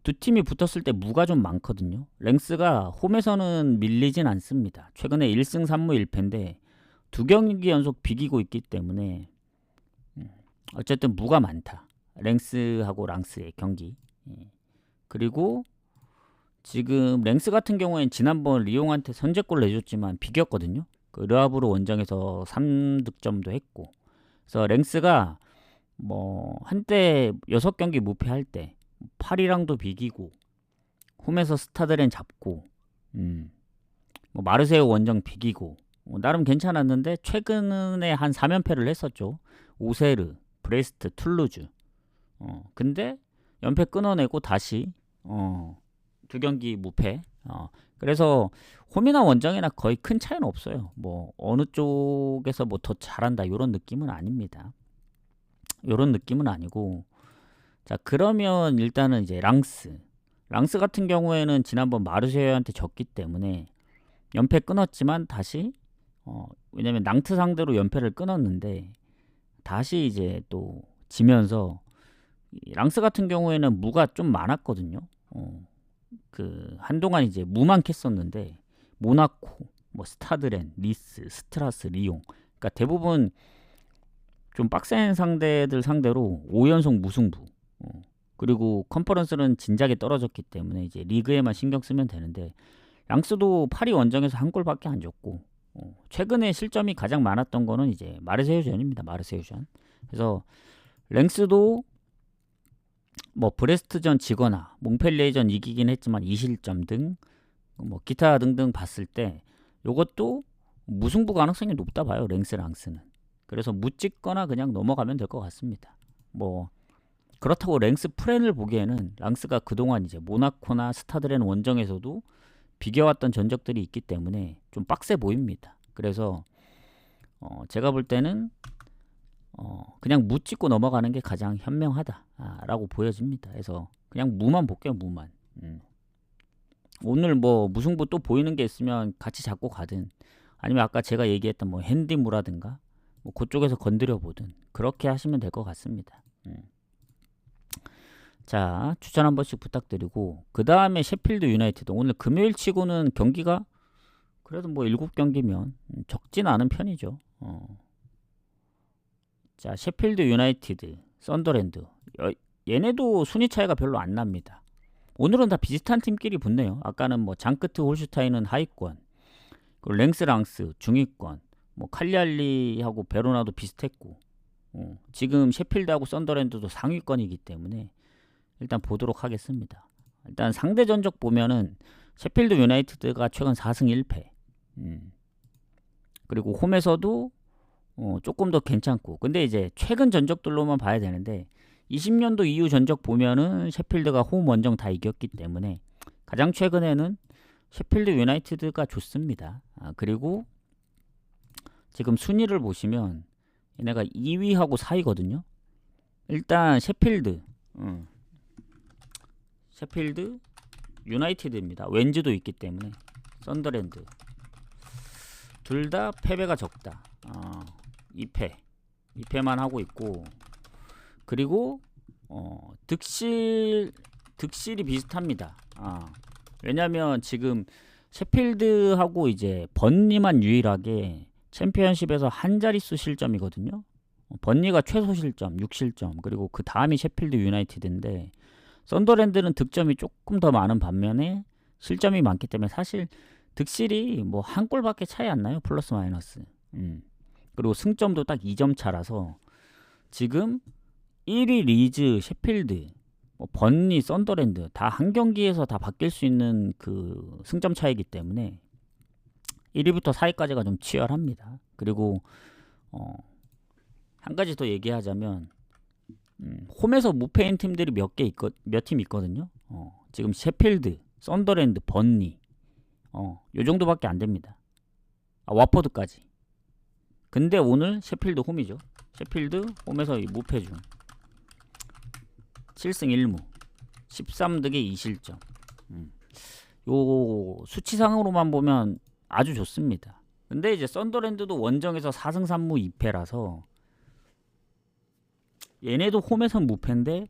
A: 두 팀이 붙었을 때 무가 좀 많거든요. 랭스가 홈에서는 밀리진 않습니다. 최근에 1승 3무 1패인데 2경기 연속 비기고 있기 때문에 어쨌든 무가 많다. 랭스하고 랑스의 경기. 그리고 지금 랭스 같은 경우에는 지난번 리옹한테 선제골 내줬지만 비겼거든요. 그 르하브르 원정에서 3득점도 했고. 그래서 랭스가 뭐 한때 6경기 무패할 때 파리랑도 비기고 홈에서 스타드렌 잡고 뭐 마르세유 원정 비기고 나름 괜찮았는데, 최근에 한 3연패를 했었죠. 오세르, 브레스트, 툴루즈. 근데 연패 끊어내고 다시 2경기 무패. 그래서 홈이나 원정이나 거의 큰 차이는 없어요. 뭐 어느 쪽에서 뭐 더 잘한다 이런 느낌은 아닙니다. 이런 느낌은 아니고, 자 그러면 일단은 이제 랑스 같은 경우에는 지난번 마르쉐이한테 졌기 때문에 연패 끊었지만 다시 왜냐면 낭트 상대로 연패를 끊었는데 다시 이제 또 지면서, 이 랑스 같은 경우에는 무가 좀 많았거든요. 그 한동안 이제 무만 캤었는데 모나코, 뭐 스타드렌, 니스, 스트라스, 리옹, 그러니까 대부분 좀 빡센 상대들 상대로 5연속 무승부. 그리고 컨퍼런스는 진작에 떨어졌기 때문에 이제 리그에만 신경 쓰면 되는데, 랑스도 파리 원정에서 한 골밖에 안 줬고, 최근에 실점이 가장 많았던 거는 이제 마르세유전입니다. 마르세유전. 그래서 랭스도 뭐 브레스트전 지거나 몽펠리에전 이기긴 했지만 2실점 등 뭐 기타 등등 봤을 때 요것도 무승부 가능성이 높다 봐요. 랑스는. 그래서 묻찍거나 그냥 넘어가면 될 것 같습니다. 뭐 그렇다고 랭스 프렌을 보기에는 랑스가 그동안 이제 모나코나 스타드렌 원정에서도 비겨왔던 전적들이 있기 때문에 좀 빡세 보입니다. 그래서 제가 볼 때는 그냥 무 찍고 넘어가는 게 가장 현명하다라고 보여집니다. 그래서 그냥 무만 볼게요. 무만. 오늘 뭐 무승부 또 보이는 게 있으면 같이 잡고 가든, 아니면 아까 제가 얘기했던 뭐 핸디무라든가 뭐 그쪽에서 건드려 보든 그렇게 하시면 될 것 같습니다. 자, 추천 한 번씩 부탁드리고, 그 다음에 셰필드 유나이티드. 오늘 금요일 치고는 경기가 그래도 뭐 7경기면 적진 않은 편이죠. 자, 셰필드 유나이티드, 썬더랜드. 얘네도 순위 차이가 별로 안 납니다. 오늘은 다 비슷한 팀끼리 붙네요. 아까는 뭐 장크트 홀슈타인은 하위권, 그리고 랑스 중위권, 뭐 칼리알리하고 베로나도 비슷했고, 지금 셰필드하고 썬더랜드도 상위권이기 때문에 일단 보도록 하겠습니다. 일단 상대 전적 보면은 셰필드 유나이티드가 최근 4승 1패. 그리고 홈에서도 조금 더 괜찮고, 근데 이제 최근 전적들로만 봐야 되는데 20년도 이후 전적 보면은 셰필드가 홈 원정 다 이겼기 때문에 가장 최근에는 셰필드 유나이티드가 좋습니다. 그리고 지금 순위를 보시면 얘네가 2위하고 4위거든요. 일단 셰필드 유나이티드입니다. 왠지도 있기 때문에. 썬더랜드 둘 다 패배가 적다. 2패만 하고 있고, 그리고 득실이 비슷합니다. 왜냐면 지금 셰필드하고 이제 번니만 유일하게 챔피언십에서 한 자릿수 실점이거든요. 번니가 최소 실점 6실점, 그리고 그 다음이 셰필드 유나이티드인데, 썬더랜드는 득점이 조금 더 많은 반면에 실점이 많기 때문에 사실 득실이 뭐 한 골밖에 차이 안 나요. 플러스 마이너스. 그리고 승점도 딱 2점 차라서 지금 1위 리즈, 셰필드, 뭐 번니, 썬더랜드 다 한 경기에서 다 바뀔 수 있는 그 승점 차이기 때문에 1위부터 4위까지가 좀 치열합니다. 그리고 한 가지 더 얘기하자면, 홈에서 무패인 팀들이 몇 팀 있거든요. 지금 셰필드, 썬더랜드, 번니, 요 정도밖에 안 됩니다. 와퍼드까지. 근데 오늘 셰필드 홈이죠. 셰필드 홈에서 무패 중 7승 1무 13득에 2실점. 요 수치상으로만 보면 아주 좋습니다. 근데 이제 썬더랜드도 원정에서 4승 3무 2패라서 얘네도 홈에선 무패인데,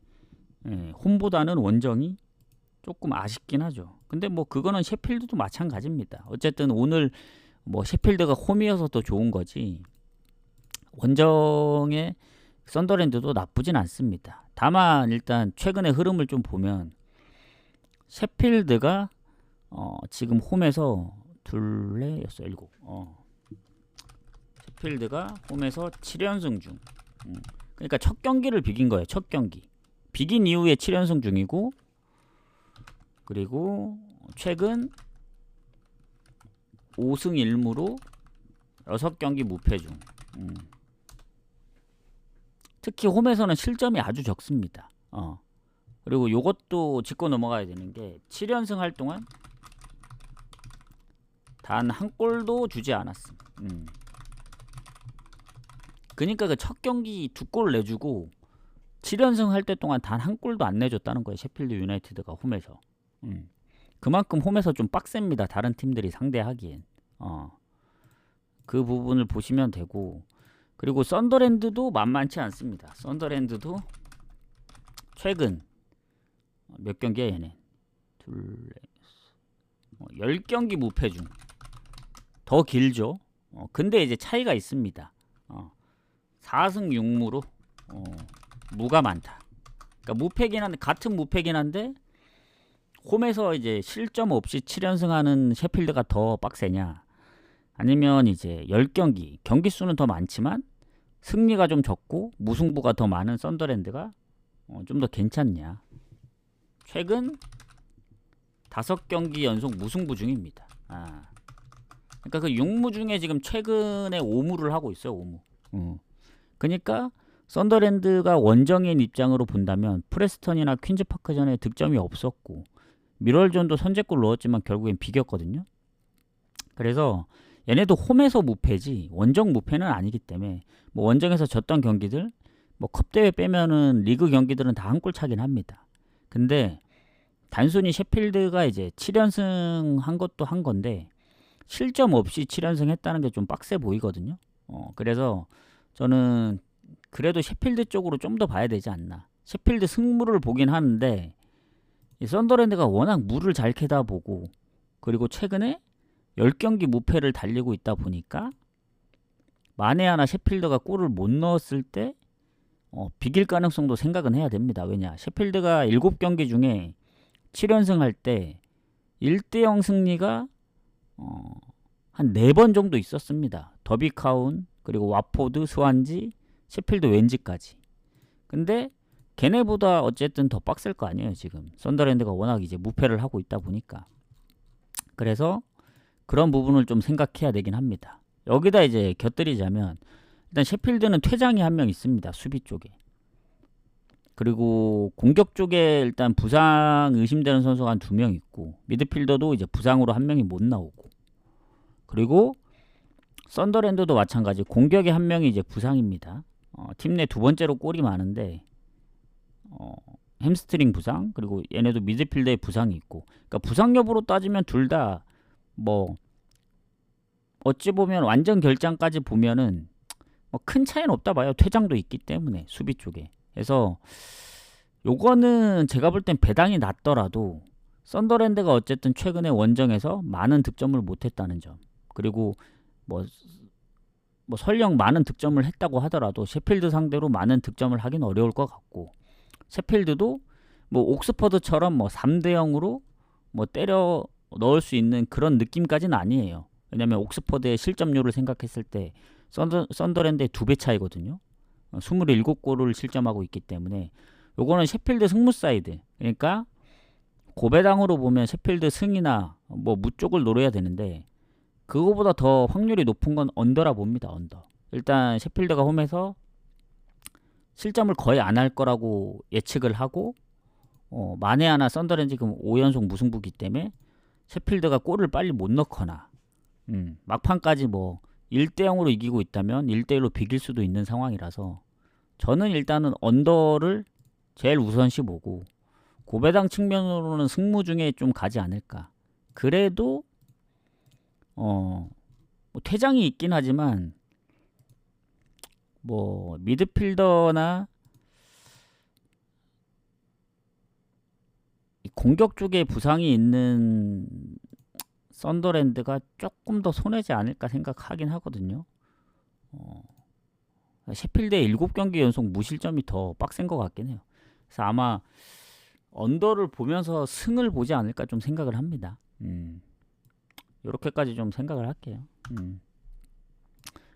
A: 홈보다는 원정이 조금 아쉽긴 하죠. 근데 뭐 그거는 셰필드도 마찬가지입니다. 어쨌든 오늘 뭐 셰필드가 홈이어서 더 좋은 거지, 원정의 썬더랜드도 나쁘진 않습니다. 다만 일단 최근의 흐름을 좀 보면 셰필드가 지금 홈에서 셰필드가 홈에서 7연승 중. 그러니까 첫 경기를 비긴 거예요. 첫 경기 비긴 이후에 7연승 중이고, 그리고 최근 5승 1무로 6경기 무패 중. 특히 홈에서는 실점이 아주 적습니다. 그리고 요것도 짚고 넘어가야 되는 게 7연승 할 동안 단 한 골도 주지 않았음. 그니까 그 첫 경기 2골 내주고 7연승 할 때 동안 단 한 골도 안 내줬다는 거예요. 셰필드 유나이티드가 홈에서. 그만큼 홈에서 좀 빡셉니다. 다른 팀들이 상대하기엔. 그 부분을 보시면 되고, 그리고 썬더랜드도 만만치 않습니다. 썬더랜드도 최근 몇 경기야 얘네? 10경기 무패 중 더 길죠. 근데 이제 차이가 있습니다. 4승 6무로 무가 많다. 그러니까 무패긴 한데, 같은 무패긴 한데 홈에서 이제 실점 없이 7연승하는 셰필드가 더 빡세냐, 아니면 이제 10경기 경기 수는 더 많지만 승리가 좀 적고 무승부가 더 많은 썬더랜드가 좀 더 괜찮냐. 최근 5경기 연속 무승부 중입니다. 그러니까 그 6무 중에 지금 최근에 5무를 하고 있어요. 5무. 그러니까 썬더랜드가 원정인 입장으로 본다면 프레스턴이나 퀸즈파크전에 득점이 없었고 미럴존도 선제골 넣었지만 결국엔 비겼거든요. 그래서 얘네도 홈에서 무패지 원정 무패는 아니기 때문에, 뭐 원정에서 졌던 경기들, 뭐 컵대회 빼면은 리그 경기들은 다 한 골 차긴 합니다. 근데 단순히 셰필드가 이제 7연승 한 것도 한 건데 실점 없이 7연승 했다는 게 좀 빡세 보이거든요. 그래서 저는 그래도 셰필드 쪽으로 좀 더 봐야 되지 않나. 셰필드 승무를 보긴 하는데 이 썬더랜드가 워낙 무를 잘 캐다 보고, 그리고 최근에 10경기 무패를 달리고 있다 보니까 만에 하나 셰필드가 골을 못 넣었을 때 비길 가능성도 생각은 해야 됩니다. 왜냐, 셰필드가 7경기 중에 7연승 할 때 1대0 승리가 한 4번 정도 있었습니다. 더비카운, 그리고 와포드, 스완지, 셰필드 웬지까지. 근데 걔네보다 어쨌든 더 빡셀 거 아니에요. 지금 썬더랜드가 워낙 이제 무패를 하고 있다 보니까. 그래서 그런 부분을 좀 생각해야 되긴 합니다. 여기다 이제 곁들이자면, 일단 셰필드는 퇴장이 한 명 있습니다. 수비 쪽에. 그리고 공격 쪽에 일단 부상 의심되는 선수가 한 2명 있고, 미드필더도 이제 부상으로 한 명이 못 나오고, 그리고 썬더랜드도 마찬가지 공격에 한 명이 이제 부상입니다. 팀 내 2번째로 골이 많은데 햄스트링 부상, 그리고 얘네도 미드필더에 부상이 있고, 그러니까 부상 여부로 따지면 둘 다 뭐 어찌 보면 완전 결장까지 보면은 뭐 큰 차이는 없다 봐요. 퇴장도 있기 때문에 수비 쪽에. 그래서 요거는 제가 볼 땐 배당이 낮더라도 썬더랜드가 어쨌든 최근에 원정에서 많은 득점을 못했다는 점, 그리고 뭐 설령 많은 득점을 했다고 하더라도 셰필드 상대로 많은 득점을 하긴 어려울 것 같고, 셰필드도 뭐 옥스퍼드처럼 뭐 3대0으로 뭐 때려 넣을 수 있는 그런 느낌까지는 아니에요. 왜냐면 옥스퍼드의 실점률을 생각했을 때 썬더랜드의 2배 차이거든요. 27골을 실점하고 있기 때문에 요거는 셰필드 승무 사이드, 그러니까 고배당으로 보면 셰필드 승이나 뭐 무 쪽을 노려야 되는데, 그거보다 더 확률이 높은 건 언더라 봅니다. 언더. 일단 셰필드가 홈에서 실점을 거의 안 할 거라고 예측을 하고, 만에 하나 썬더랜드 지금 5연속 무승부기 때문에 셰필드가 골을 빨리 못 넣거나 막판까지 뭐 1대0으로 이기고 있다면 1대1로 비길 수도 있는 상황이라서 저는 일단은 언더를 제일 우선시 보고, 고배당 측면으로는 승무 중에 좀 가지 않을까. 그래도 뭐 퇴장이 있긴 하지만 뭐 미드필더나 공격 쪽에 부상이 있는 썬더랜드가 조금 더 손해지 않을까 생각하긴 하거든요. 셰필드의 7경기 연속 무실점이 더 빡센 것 같긴 해요. 그래서 아마 언더를 보면서 승을 보지 않을까 좀 생각을 합니다. 요렇게까지 좀 생각을 할게요.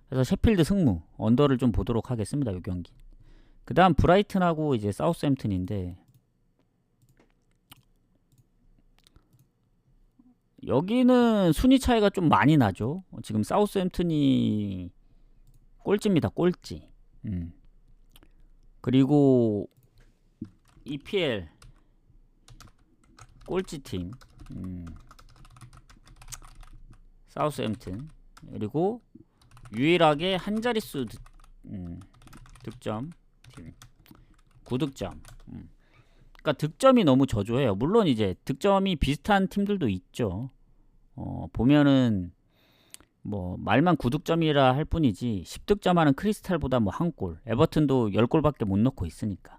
A: 그래서 셰필드 승무 언더를 좀 보도록 하겠습니다. 이 경기. 그 다음 브라이튼하고 이제 사우스햄튼인데, 여기는 순위 차이가 좀 많이 나죠. 지금 사우스햄튼이 꼴찌입니다. 꼴찌. 그리고 EPL 꼴찌팀 사우스햄튼. 그리고 유일하게 한 자릿수 득점 팀 9득점. 그러니까 득점이 너무 저조해요. 물론 이제 득점이 비슷한 팀들도 있죠. 보면은 뭐 말만 9득점이라 할 뿐이지 10득점 하는 크리스탈보다 뭐 한 골, 에버튼도 10골밖에 못 넣고 있으니까.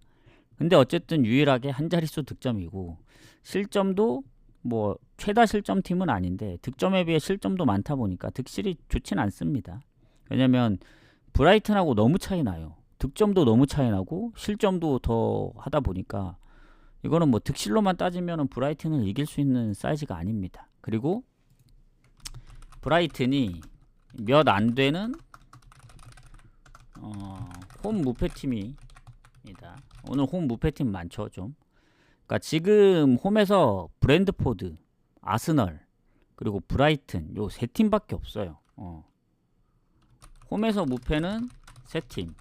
A: 근데 어쨌든 유일하게 한 자릿수 득점이고 실점도 뭐 최다 실점 팀은 아닌데 득점에 비해 실점도 많다 보니까 득실이 좋진 않습니다. 왜냐면 브라이튼하고 너무 차이 나요. 득점도 너무 차이 나고 실점도 더 하다 보니까 이거는 뭐 득실로만 따지면 브라이튼을 이길 수 있는 사이즈가 아닙니다. 그리고 브라이튼이 몇 안 되는 홈 무패팀입니다. 오늘 홈 무패팀 많죠 좀. 그러니까 지금 홈에서 브랜드포드, 아스널, 그리고 브라이튼 요 세 팀밖에 없어요. 홈에서 무패는 세 팀.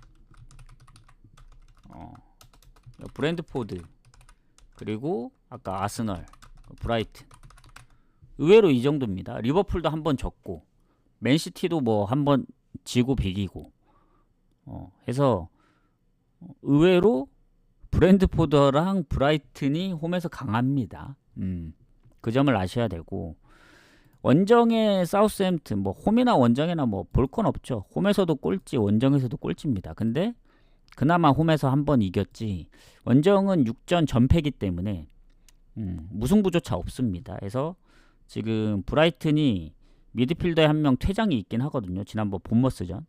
A: 브랜드포드, 그리고 아까 아스널, 브라이튼. 의외로 이 정도입니다. 리버풀도 한번 졌고, 맨시티도 뭐 한번 지고 비기고, 해서 의외로 브랜드포드랑 브라이튼이 홈에서 강합니다. 그 점을 아셔야 되고, 원정의 사우스햄튼, 뭐 홈이나 원정이나 뭐 볼 건 없죠. 홈에서도 꼴찌, 원정에서도 꼴찌입니다. 근데 그나마 홈에서 한번 이겼지, 원정은 6전 전패기 때문에 무승부조차 없습니다. 그래서 지금 브라이튼이 미드필더에 한 명 퇴장이 있긴 하거든요. 지난번 본머스전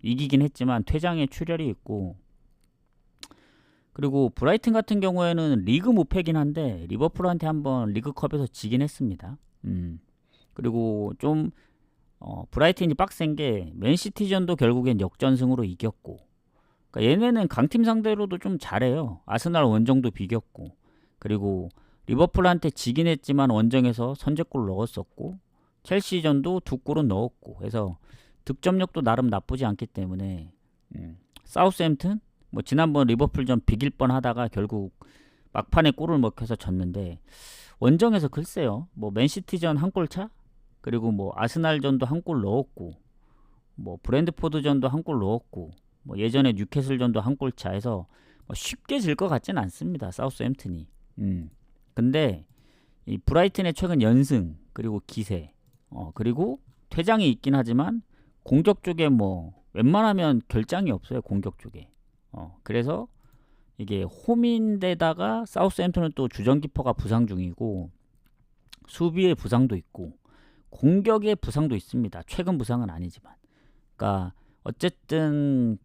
A: 이기긴 했지만 퇴장에 출혈이 있고, 그리고 브라이튼 같은 경우에는 리그 무패긴 한데 리버풀한테 한번 리그컵에서 지긴 했습니다. 그리고 좀 브라이튼이 빡센 게 맨시티전도 결국엔 역전승으로 이겼고, 그러니까 얘네는 강팀 상대로도 좀 잘해요. 아스날 원정도 비겼고, 그리고 리버풀한테 지긴 했지만 원정에서 선제골 넣었었고, 첼시전도 2골은 넣었고, 해서 득점력도 나름 나쁘지 않기 때문에 사우스햄튼 뭐 지난번 리버풀전 비길 뻔 하다가 결국 막판에 골을 먹혀서 졌는데, 원정에서 글쎄요, 뭐 맨시티전 한 골 차, 그리고 뭐 아스날전도 한 골 넣었고, 뭐 브랜드포드전도 한 골 넣었고, 뭐 예전에 뉴캐슬전도 한 골 차 해서 뭐 쉽게 질 것 같진 않습니다, 사우스햄튼이. 근데 이 브라이튼의 최근 연승, 그리고 기세, 그리고 퇴장이 있긴 하지만 공격 쪽에 뭐 웬만하면 결장이 없어요, 공격 쪽에. 그래서 이게 홈인데다가 사우스햄튼은 또 주전키퍼가 부상 중이고, 수비에 부상도 있고, 공격에 부상도 있습니다. 최근 부상은 아니지만. 그러니까 어쨌든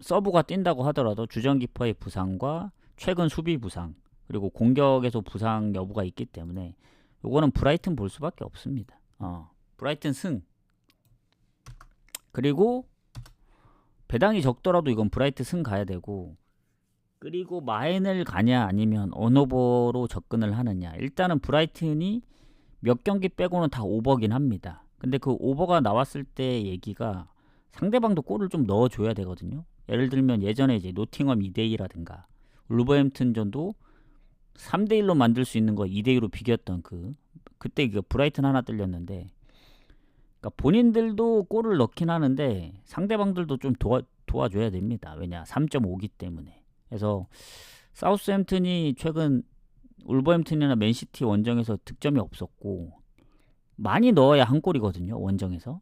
A: 서브가 뛴다고 하더라도 주전키퍼의 부상과 최근 수비 부상, 그리고 공격에서 부상 여부가 있기 때문에 요거는 브라이튼 볼 수밖에 없습니다. 브라이튼 승. 그리고 배당이 적더라도 이건 브라이튼 승 가야 되고, 그리고 마인을 가냐 아니면 언오버로 접근을 하느냐. 일단은 브라이튼이 몇 경기 빼고는 다 오버긴 합니다. 근데 그 오버가 나왔을 때 얘기가 상대방도 골을 좀 넣어줘야 되거든요. 예를 들면 예전에 이제 노팅엄 2대2라든가 울버햄튼전도 3대1로 만들 수 있는 거 2대2로 비겼던 그때 그 브라이튼 하나 뚫렸는데, 그러니까 본인들도 골을 넣긴 하는데 상대방들도 좀 도와줘야 됩니다. 왜냐, 3.5기 때문에. 그래서 사우스햄튼이 최근 울버햄튼이나 맨시티 원정에서 득점이 없었고, 많이 넣어야 한 골이거든요, 원정에서.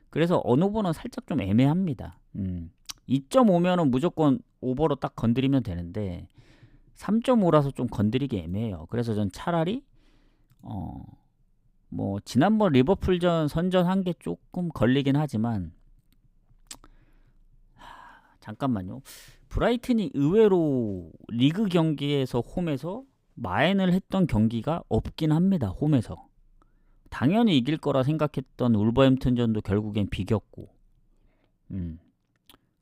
A: 그래서 언오버는 살짝 좀 애매합니다. 2.5면은 무조건 오버로 딱 건드리면 되는데 3.5라서 좀 건드리기 애매해요. 그래서 전 차라리 뭐 지난번 리버풀전 선전한 게 조금 걸리긴 하지만, 잠깐만요. 브라이튼이 의외로 리그 경기에서 홈에서 마인을 했던 경기가 없긴 합니다. 홈에서 당연히 이길 거라 생각했던 울버햄튼전도 결국엔 비겼고,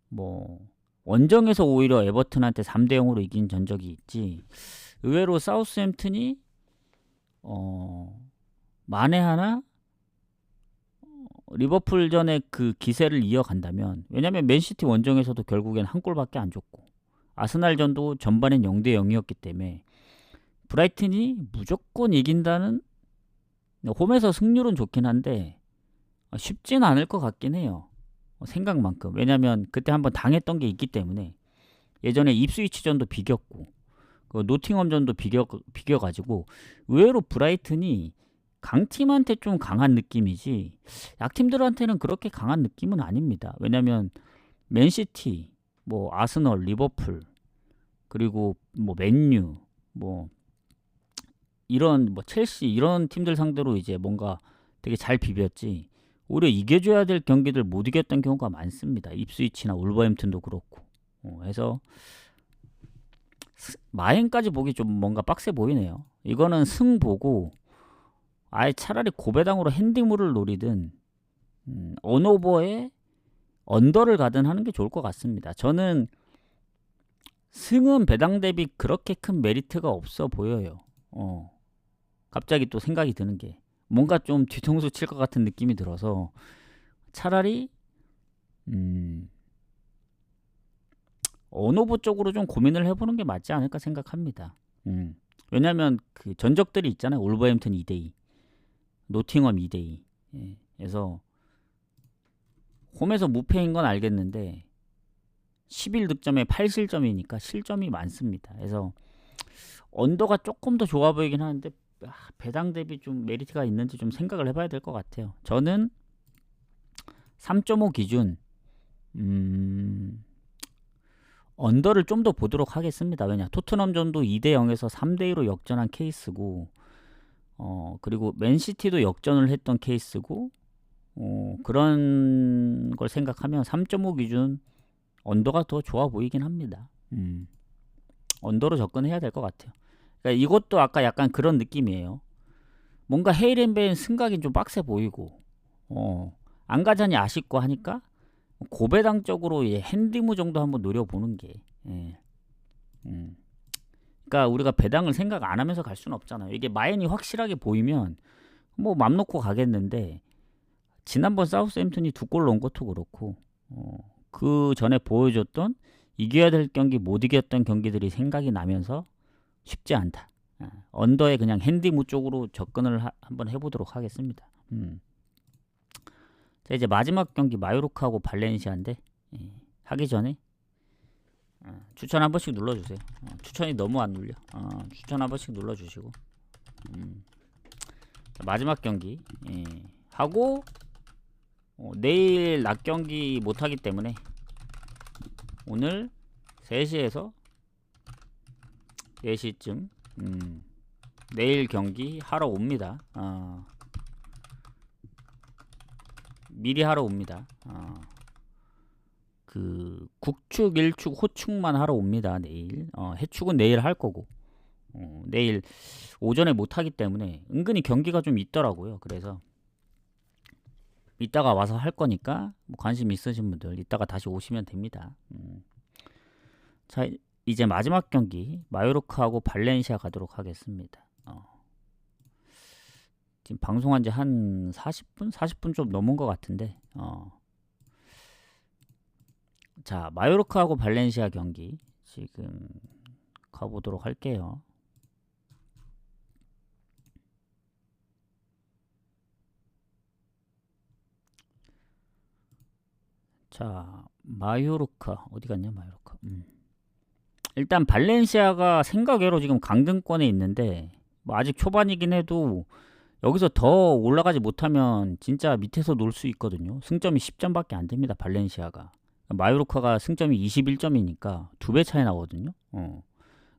A: 뭐 원정에서 오히려 에버튼한테 3대0으로 이긴 전적이 있지, 의외로 사우스햄튼이 만에 하나 리버풀전의 그 기세를 이어간다면, 왜냐면 맨시티 원정에서도 결국엔 한 골밖에 안 줬고, 아스날전도 전반엔 0대0이었기 때문에 브라이튼이 무조건 이긴다는 홈에서 승률은 좋긴 한데 쉽진 않을 것 같긴 해요. 생각만큼. 왜냐면 그때 한번 당했던 게 있기 때문에. 예전에 입스위치전도 비겼고 그 노팅엄전도 비겨가지고 의외로 브라이튼이 강팀한테 좀 강한 느낌이지 약팀들한테는 그렇게 강한 느낌은 아닙니다. 왜냐면 맨시티, 뭐 아스널, 리버풀, 그리고 뭐 맨유, 뭐 이런 뭐 첼시 이런 팀들 상대로 이제 뭔가 되게 잘 비볐지. 오히려 이겨줘야 될 경기들 못 이겼던 경우가 많습니다. 입스위치나 울버햄튼도 그렇고. 해서 마행까지 보기 좀 뭔가 빡세 보이네요. 이거는 승 보고 아예 차라리 고배당으로 핸디물을 노리든 언오버에 언더를 가든 하는 게 좋을 것 같습니다. 저는 승은 배당 대비 그렇게 큰 메리트가 없어 보여요. 갑자기 또 생각이 드는 게 뭔가 좀 뒤통수 칠 것 같은 느낌이 들어서 차라리 언오버 쪽으로 좀 고민을 해보는 게 맞지 않을까 생각합니다. 왜냐면 그 전적들이 있잖아요. 울버햄튼 2대2, 노팅엄 2대2. 예. 그래서 홈에서 무패인 건 알겠는데 11득점에 8실점이니까 실점이 많습니다. 그래서 언더가 조금 더 좋아 보이긴 하는데 배당 대비 좀 메리트가 있는지 좀 생각을 해봐야 될 것 같아요. 저는 3.5 기준 언더를 좀 더 보도록 하겠습니다. 왜냐 토트넘전도 2대0에서 3대2로 역전한 케이스고 그리고 맨시티도 역전을 했던 케이스고 그런 걸 생각하면 3.5 기준 언더가 더 좋아 보이긴 합니다. 언더로 접근해야 될 것 같아요. 그러니까 이것도 아까 약간 그런 느낌이에요. 뭔가 헤이렌베인 승각이 좀 빡세 보이고 안 가자니 아쉽고 하니까 고배당 쪽으로 핸디무 정도 한번 노려보는 게 그러니까 우리가 배당을 생각 안 하면서 갈 수는 없잖아요. 이게 마인이 확실하게 보이면 뭐 맘 놓고 가겠는데 지난번 사우스햄튼이 2골 넣은 것도 그렇고 그 전에 보여줬던 이겨야 될 경기 못 이겼던 경기들이 생각이 나면서 쉽지 않다. 언더에 그냥 핸디무 쪽으로 접근을 한번 해보도록 하겠습니다. 자, 이제 마지막 경기 마요르카하고 발렌시아인데 하기 전에 추천 한 번씩 눌러주세요. 추천이 너무 안 눌려. 추천 한 번씩 눌러주시고 자, 마지막 경기 하고 내일 낮 경기 못하기 때문에 오늘 3시에서 4시쯤 내일 경기 하러 옵니다. 미리 하러 옵니다. 그 국축, 일축, 호축만 하러 옵니다. 내일 해축은 내일 할 거고 내일 오전에 못하기 때문에 은근히 경기가 좀 있더라고요. 그래서 이따가 와서 할 거니까 뭐 관심 있으신 분들 이따가 다시 오시면 됩니다. 자, 이제 마지막 경기 마요르카하고 발렌시아 가도록 하겠습니다. 지금 방송한 지 한 40분? 40분 좀 넘은 것 같은데 자, 마요르카하고 발렌시아 경기 지금 가보도록 할게요. 자, 마요르카 어디 갔냐 마요르카. 일단 발렌시아가 생각외로 지금 강등권에 있는데 뭐 아직 초반이긴 해도 여기서 더 올라가지 못하면 진짜 밑에서 놀 수 있거든요. 승점이 10점밖에 안 됩니다. 발렌시아가. 마요르카가 승점이 21점이니까 2배 차이 나거든요.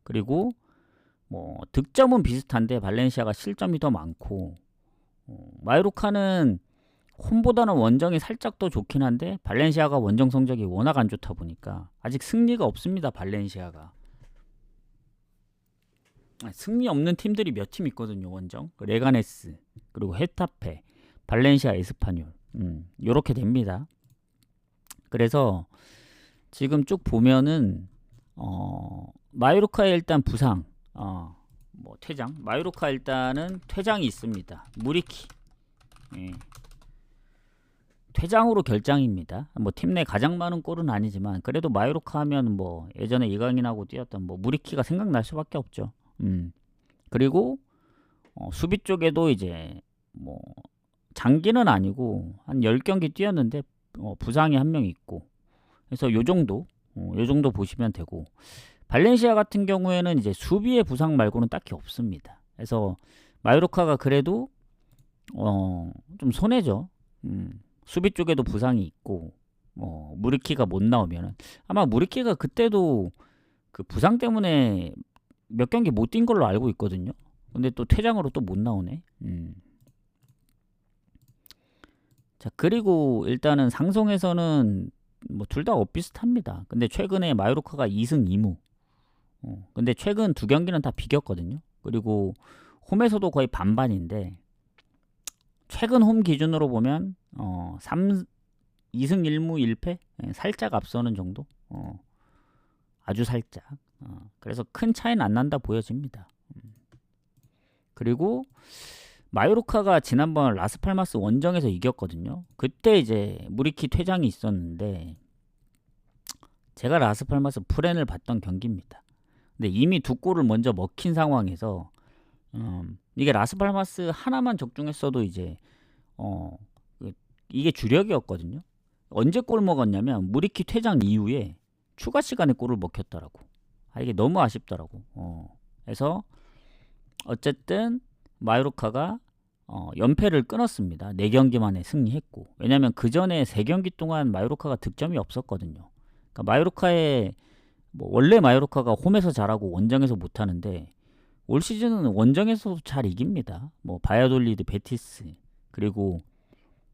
A: 그리고 뭐 득점은 비슷한데 발렌시아가 실점이 더 많고 마요르카는 홈보다는 원정이 살짝 더 좋긴 한데 발렌시아가 원정 성적이 워낙 안 좋다 보니까 아직 승리가 없습니다. 발렌시아가. 승리 없는 팀들이 몇 팀 있거든요. 원정 레가네스 그리고 헤타페 발렌시아 에스파뇰 요렇게 됩니다. 그래서 지금 쭉 보면은 마요르카에 일단 부상 뭐 퇴장 마요르카 일단은 퇴장이 있습니다. 무리키 퇴장으로 결장입니다. 뭐 팀 내 가장 많은 골은 아니지만 그래도 마요르카 하면 뭐 예전에 이강인하고 뛰었던 뭐 무리키가 생각날 수밖에 없죠. 그리고 수비 쪽에도 이제 뭐 장기는 아니고 한 10경기 뛰었는데 부상이 한 명 있고, 그래서 요 정도 보시면 되고, 발렌시아 같은 경우에는 이제 수비의 부상 말고는 딱히 없습니다. 그래서 마요르카가 그래도 좀 손해죠. 수비 쪽에도 부상이 있고, 무리키가 못 나오면은, 아마 무리키가 그때도 그 부상 때문에 몇 경기 못 뛴 걸로 알고 있거든요. 근데 또 퇴장으로 또 못 나오네. 자, 그리고 일단은 상성에서는 뭐 둘 다 엇비슷합니다. 근데 최근에 마요르카가 2승 2무. 근데 최근 두 경기는 다 비겼거든요. 그리고 홈에서도 거의 반반인데, 최근 홈 기준으로 보면 2승 1무 1패? 살짝 앞서는 정도? 아주 살짝. 그래서 큰 차이는 안 난다 보여집니다. 그리고 마요르카가 지난번 라스팔마스 원정에서 이겼거든요. 그때 이제 무리키 퇴장이 있었는데, 제가 라스팔마스 프렌을 봤던 경기입니다. 근데 이미 두 골을 먼저 먹힌 상황에서 이게 라스팔마스 하나만 적중했어도 이제 이게 주력이었거든요. 언제 골 먹었냐면 무리키 퇴장 이후에 추가 시간에 골을 먹혔더라고. 이게 너무 아쉽더라고. 그래서 어쨌든 마요르카가 연패를 끊었습니다. 4경기 만에 승리했고, 왜냐면 그 전에 3경기 동안 마요르카가 득점이 없었거든요. 그러니까 마요르카의 원래 마요르카가 홈에서 잘하고 원정에서 못하는데, 올 시즌은 원정에서도 잘 이깁니다. 바야돌리드, 베티스, 그리고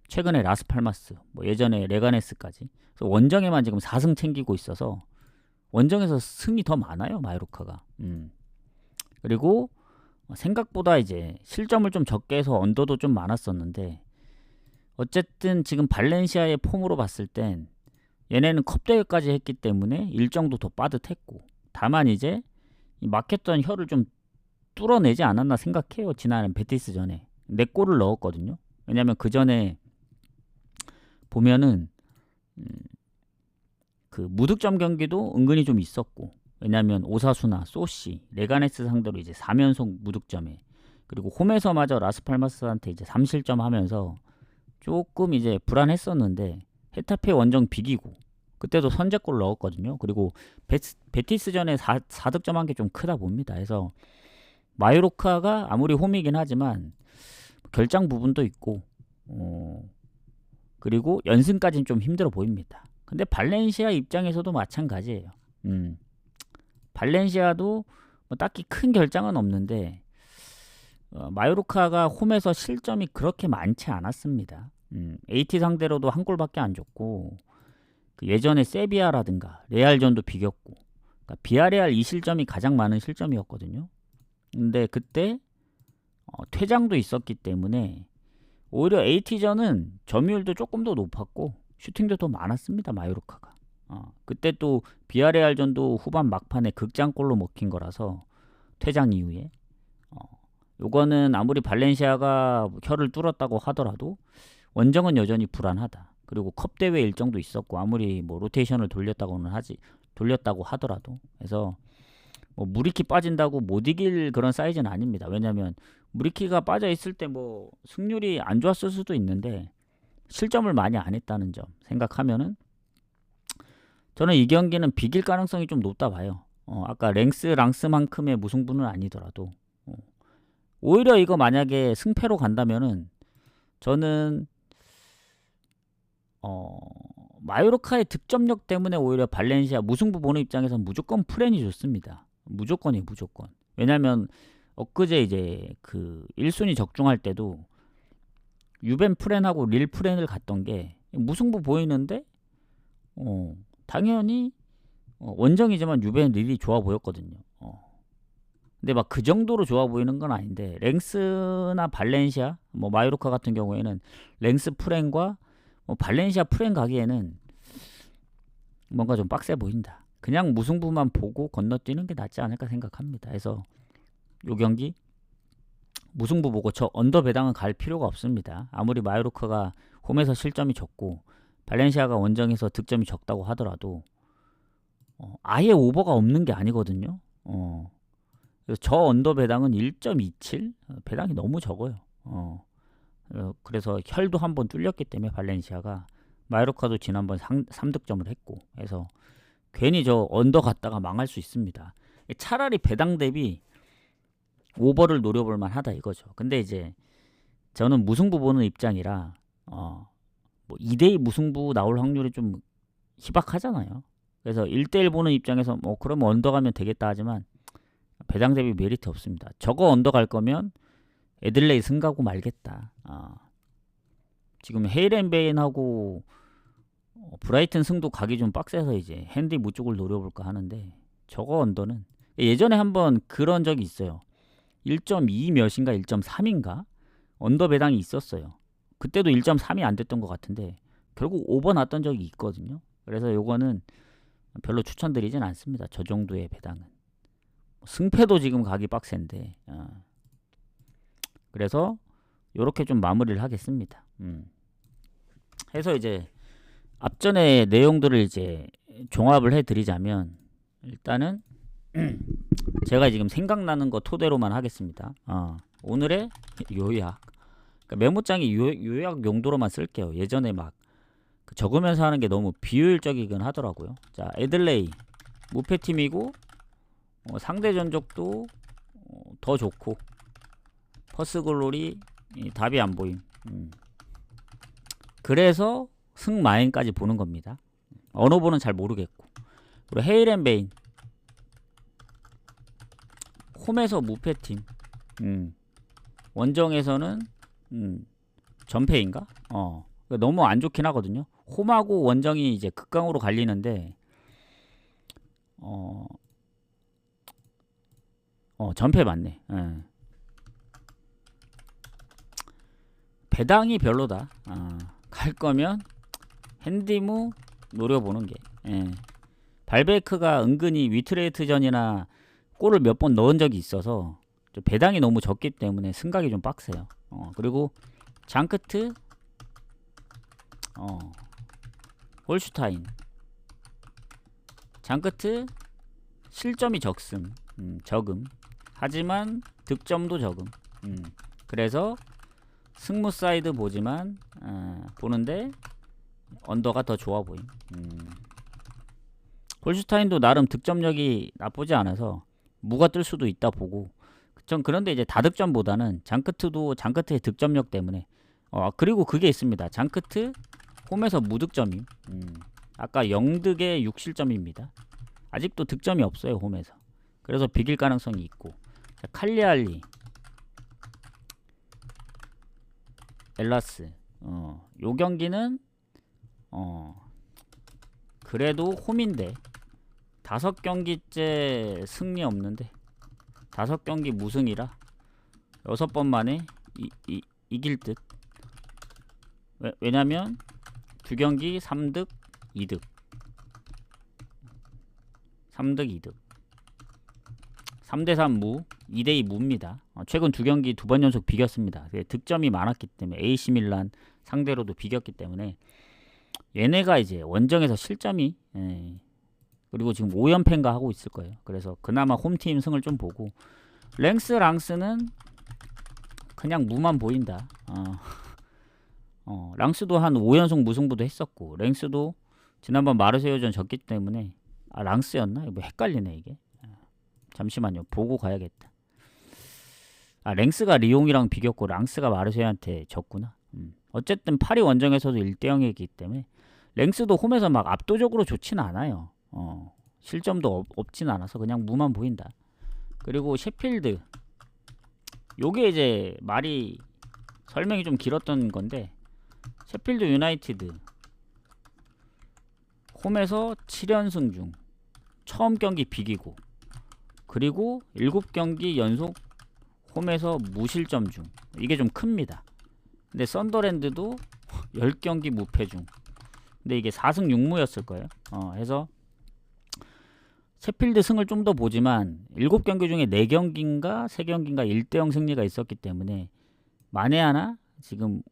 A: 최근에 라스팔마스, 예전에 레가네스까지. 그래서 원정에만 지금 4승 챙기고 있어서 원정에서 승이 더 많아요, 마요르카가. 그리고 생각보다 이제 실점을 좀 적게 해서 언더도 좀 많았었는데, 어쨌든 지금 발렌시아의 폼으로 봤을 땐 얘네는 컵대회까지 했기 때문에 일정도 더 빠듯했고, 다만 이제 막혔던 혀를 좀 뚫어내지 않았나 생각해요. 지난 베티스 전에 4골을 넣었거든요. 왜냐면 그 전에 보면은 그 무득점 경기도 은근히 좀 있었고, 왜냐면 오사수나 소시, 레가네스 상대로 이제 3연속 무득점에, 그리고 홈에서마저 라스팔마스한테 이제 3실점 하면서 조금 이제 불안했었는데, 헤타페 원정 비기고 그때도 선제골 넣었거든요. 그리고 베티스 전에 4득점 한 게 좀 크다 봅니다. 그래서 마요르카가 아무리 홈이긴 하지만 결장 부분도 있고, 그리고 연승까지는 좀 힘들어 보입니다. 근데 발렌시아 입장에서도 마찬가지예요. 발렌시아도 딱히 큰 결장은 없는데, 마요르카가 홈에서 실점이 그렇게 많지 않았습니다. AT 상대로도 한 골밖에 안 줬고, 그 예전에 세비야라든가 레알전도 비겼고, 그러니까 비아레알 2실점이 가장 많은 실점이었거든요. 근데 그때 퇴장도 있었기 때문에 오히려 AT전은 점유율도 조금 더 높았고 슈팅도 더 많았습니다, 마요르카가. 그때 또 비아레알전도 후반 막판에 극장골로 먹힌 거라서, 퇴장 이후에 요거는 아무리 발렌시아가 혀를 뚫었다고 하더라도 원정은 여전히 불안하다. 그리고 컵대회 일정도 있었고, 아무리 로테이션을 돌렸다고 하더라도. 그래서 무리키 빠진다고 못 이길 그런 사이즈는 아닙니다. 왜냐면 무리키가 빠져 있을 때 승률이 안 좋았을 수도 있는데, 실점을 많이 안 했다는 점 생각하면은 저는 이 경기는 비길 가능성이 좀 높다 봐요. 아까 랑스만큼의 무승부는 아니더라도, 오히려 이거 만약에 승패로 간다면은 저는 마요르카의 득점력 때문에 오히려 발렌시아 무승부 보는 입장에서는 무조건 프렌이 좋습니다. 무조건. 왜냐면 엊그제 이제 그 1순위 적중할 때도 유벤 프렌하고 릴 프렌을 갔던 게 무승부 보이는데, 당연히 원정이지만 유벤 릴이 좋아 보였거든요. 근데 그 정도로 좋아 보이는 건 아닌데, 랭스나 발렌시아, 마요르카 같은 경우에는 랭스 프렌과 발렌시아 프렌 가기에는 뭔가 좀 빡세 보인다. 그냥 무승부만 보고 건너뛰는 게 낫지 않을까 생각합니다. 그래서 요 경기 무승부 보고 저 언더 배당은 갈 필요가 없습니다. 아무리 마요르카가 홈에서 실점이 적고 발렌시아가 원정에서 득점이 적다고 하더라도 아예 오버가 없는 게 아니거든요. 그래서 저 언더 배당은 1.27? 배당이 너무 적어요. 그래서 혈도 한번 뚫렸기 때문에 발렌시아가 마요르카도 지난번 3득점을 했고 해서 괜히 저 언더 갔다가 망할 수 있습니다. 차라리 배당 대비 오버를 노려볼 만하다 이거죠. 근데 이제 저는 무승부 보는 입장이라 뭐 2대2 무승부 나올 확률이 좀 희박하잖아요. 그래서 1대1 보는 입장에서 뭐 그러면 언더 가면 되겠다 하지만 배당 대비 메리트 없습니다. 저거 언더 갈 거면 애들레이 승가고 말겠다. 지금 헤이렌베인하고 브라이튼 승도 가기 좀 빡세서 이제 핸디 무 쪽을 노려볼까 하는데 저거 언더는 예전에 한번 그런 적이 있어요. 1.2 몇인가 1.3인가 언더 배당이 있었어요. 그때도 1.3이 안 됐던 것 같은데 결국 오버 났던 적이 있거든요. 그래서 요거는 별로 추천드리진 않습니다. 저 정도의 배당은. 승패도 지금 가기 빡센데 그래서 요렇게 좀 마무리를 하겠습니다. 해서 이제 앞전에 내용들을 이제 종합을 해드리자면 일단은 제가 지금 생각나는 거 토대로만 하겠습니다. 오늘의 요약. 그러니까 메모장이 요약 용도로만 쓸게요. 예전에 막 적으면서 하는 게 너무 비효율적이긴 하더라고요. 자, 애들레이 무패팀이고 상대 전적도 더 좋고 퍼스글로리 답이 안 보임. 그래서 승마인까지 보는 겁니다. 언어보는 잘 모르겠고. 그리고 헤이렌베인 홈에서 무패팀. 원정에서는 전패인가? 너무 안 좋긴 하거든요. 홈하고 원정이 이제 극강으로 갈리는데 전패 맞네. 배당이 별로다. 갈 거면 핸디무 노려보는 게. 발베크가 은근히 위트레이트전이나 골을 몇 번 넣은 적이 있어서 배당이 너무 적기 때문에 승각이 좀 빡세요. 그리고 장크트, 홀슈타인, 장크트 실점이 적음. 하지만 득점도 적음. 그래서 승무 사이드 보지만 보는데 언더가 더 좋아 보임. 홀슈타인도 나름 득점력이 나쁘지 않아서 무가 뜰 수도 있다 보고. 전 그런데 이제 다득점보다는 장크트의 득점력 때문에 그리고 그게 있습니다. 장크트 홈에서 무득점임. 아까 0득에 6실점입니다. 아직도 득점이 없어요 홈에서. 그래서 비길 가능성이 있고. 자, 칼리알리, 엘라스. 요 경기는 그래도 홈인데 5경기째 승리 없는데 5경기 무승이라 6번 만에 이길 듯. 왜냐면 2경기 3득 2득 3대3 무 2대2 무입니다. 최근 2경기 2번 연속 비겼습니다. 득점이 많았기 때문에 AC 밀란 상대로도 비겼기 때문에 얘네가 이제 원정에서 실점이 그리고 지금 5연패인가 하고 있을 거예요. 그래서 그나마 홈팀 승을 좀 보고 랑스는 그냥 무만 보인다. 랑스도 한 5연속 무승부도 했었고 랑스도 지난번 마르세유전 졌기 때문에 랑스였나? 뭐 헷갈리네 이게. 잠시만요. 보고 가야겠다. 랭스가 리옹이랑 비겼고 랑스가 마르세유한테 졌구나. 어쨌든 파리 원정에서도 1대0이기 때문에 랭스도 홈에서 막 압도적으로 좋진 않아요. 실점도 없진 않아서 그냥 무만 보인다. 그리고 셰필드 요게 이제 말이 설명이 좀 길었던 건데 셰필드 유나이티드 홈에서 7연승 중 처음 경기 비기고 그리고 7경기 연속 홈에서 무실점 중. 이게 좀 큽니다. 근데 썬더랜드도 10경기 무패 중. 근데 이게 4승 6무였을 거예요. 해서 셰필드 승을 좀 더 보지만 7경기 중에 4경기인가 3경기인가 1대0 승리가 있었기 때문에 만에 하나 지금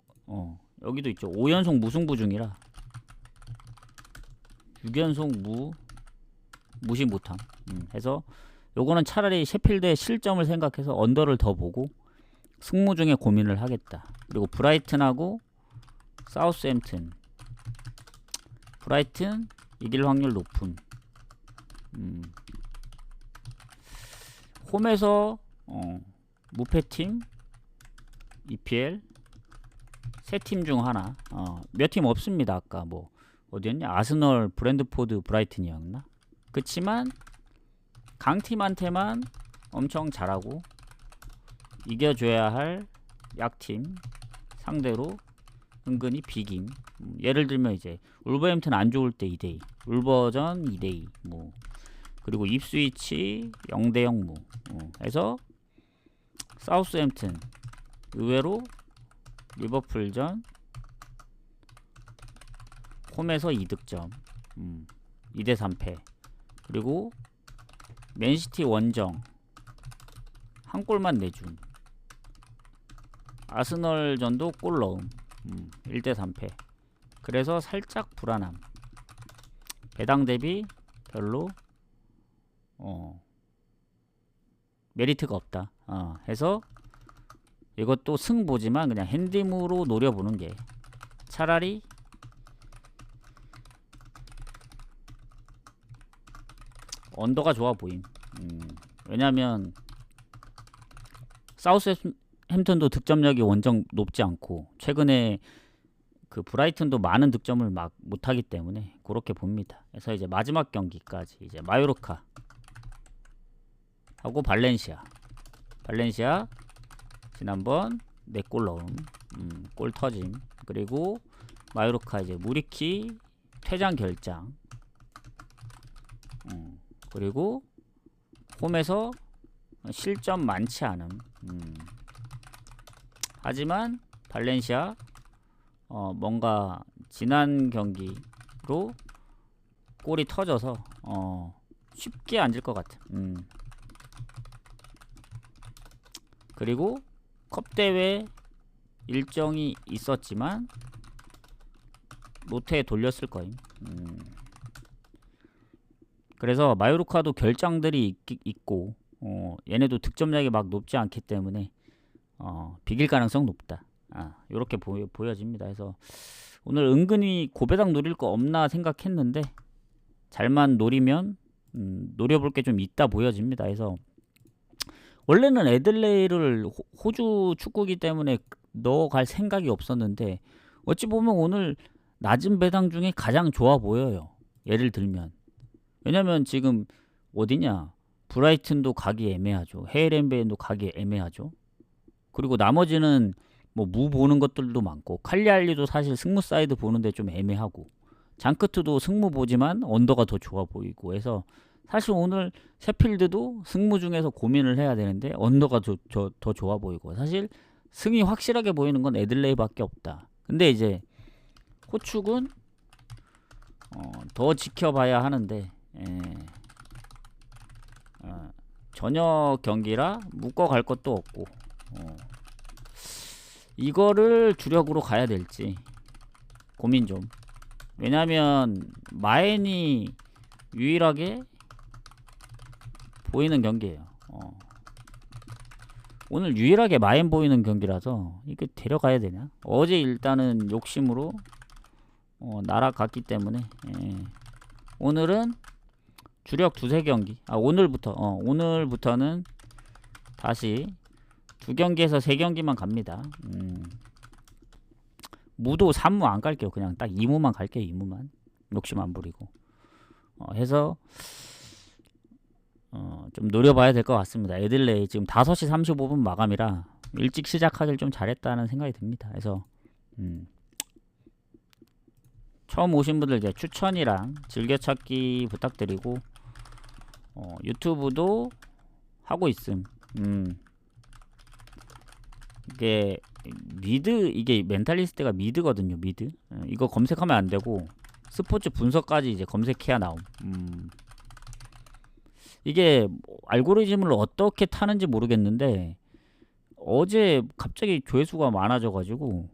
A: 여기도 있죠. 5연속 무승부 중이라 6연속 무시 못함. 해서 요거는 차라리 셰필드의 실점을 생각해서 언더를 더 보고 승무 중에 고민을 하겠다. 그리고 브라이튼하고 사우스햄튼. 브라이튼 이길 확률 높음. 홈에서 무패팀 EPL 세 팀 중 하나. 몇 팀 없습니다. 아까 뭐 어디였냐? 아스널, 브랜드포드, 브라이튼이었나? 그치만 강팀한테만 엄청 잘하고 이겨줘야 할 약팀 상대로 은근히 비김. 예를 들면 이제 울버햄튼 안 좋을 때 2대2, 울버전 2대2 뭐, 그리고 입스위치 0대0 뭐, 해서 사우스햄튼 의외로 리버풀전 홈에서 2득점, 2대3패. 그리고 맨시티 원정 한 골만 내준. 아스널전도 골 넣음, 1대3패. 그래서 살짝 불안함. 배당 대비 별로 메리트가 없다. 해서 이것도 승보지만 그냥 핸디무로 노려보는 게 차라리 언더가 좋아 보임. 왜냐면 사우스햄튼도 득점력이 원정 높지 않고 최근에 그 브라이튼도 많은 득점을 막 못하기 때문에 그렇게 봅니다. 그래서 이제 마지막 경기까지 이제 마요르카 하고 발렌시아 지난번 4골 넣음, 골 터짐. 그리고 마요르카 이제 무리키 퇴장 결장. 그리고 홈에서 실점 많지 않음. 하지만 발렌시아 뭔가 지난 경기로 골이 터져서 쉽게 앉을 것 같아. 그리고 컵대회 일정이 있었지만 롯데에 돌렸을 거임. 그래서 마요르카도 결장들이 있고 얘네도 득점량이 막 높지 않기 때문에 비길 가능성 높다. 요렇게 보여집니다. 그래서 오늘 은근히 고배당 노릴 거 없나 생각했는데 잘만 노리면 노려볼 게 좀 있다 보여집니다. 그래서 원래는 애들레이를 호주 축구기 때문에 넣어갈 생각이 없었는데 어찌 보면 오늘 낮은 배당 중에 가장 좋아 보여요. 예를 들면 왜냐면 지금 어디냐, 브라이튼도 가기 애매하죠. 헤이렌베인도 가기 애매하죠. 그리고 나머지는 뭐 무 보는 것들도 많고 칼리알리도 사실 승무 사이드 보는데 좀 애매하고 장크트도 승무 보지만 언더가 더 좋아 보이고 해서 사실 오늘 셰필드도 승무 중에서 고민을 해야 되는데 언더가 더 좋아 보이고 사실 승이 확실하게 보이는 건 애들레이밖에 없다. 근데 이제 호축은 더 지켜봐야 하는데 저녁 경기라 묶어갈 것도 없고 이거를 주력으로 가야 될지 고민 좀. 왜냐면 마엔이 유일하게 보이는 경기예요. 오늘 유일하게 마엔 보이는 경기라서 이거 데려가야 되냐. 어제 일단은 욕심으로 날아갔기 때문에 오늘은 주력 2-3경기 오늘부터는 다시 2경기에서 3경기만 갑니다. 무도 3무 안 갈게요. 그냥 딱 2무만 갈게요. 2무만 욕심 안 부리고 해서 좀 노려봐야 될 것 같습니다. 애들레이 지금 5시 35분 마감이라 일찍 시작하길 좀 잘했다는 생각이 듭니다. 그래서 처음 오신 분들 이제 추천이랑 즐겨찾기 부탁드리고 유튜브도 하고 있음. 이게 이게 멘탈리스트가 미드거든요. 미드. 이거 검색하면 안 되고 스포츠 분석까지 이제 검색해야 나옴. 이게 알고리즘을 어떻게 타는지 모르겠는데 어제 갑자기 조회수가 많아져가지고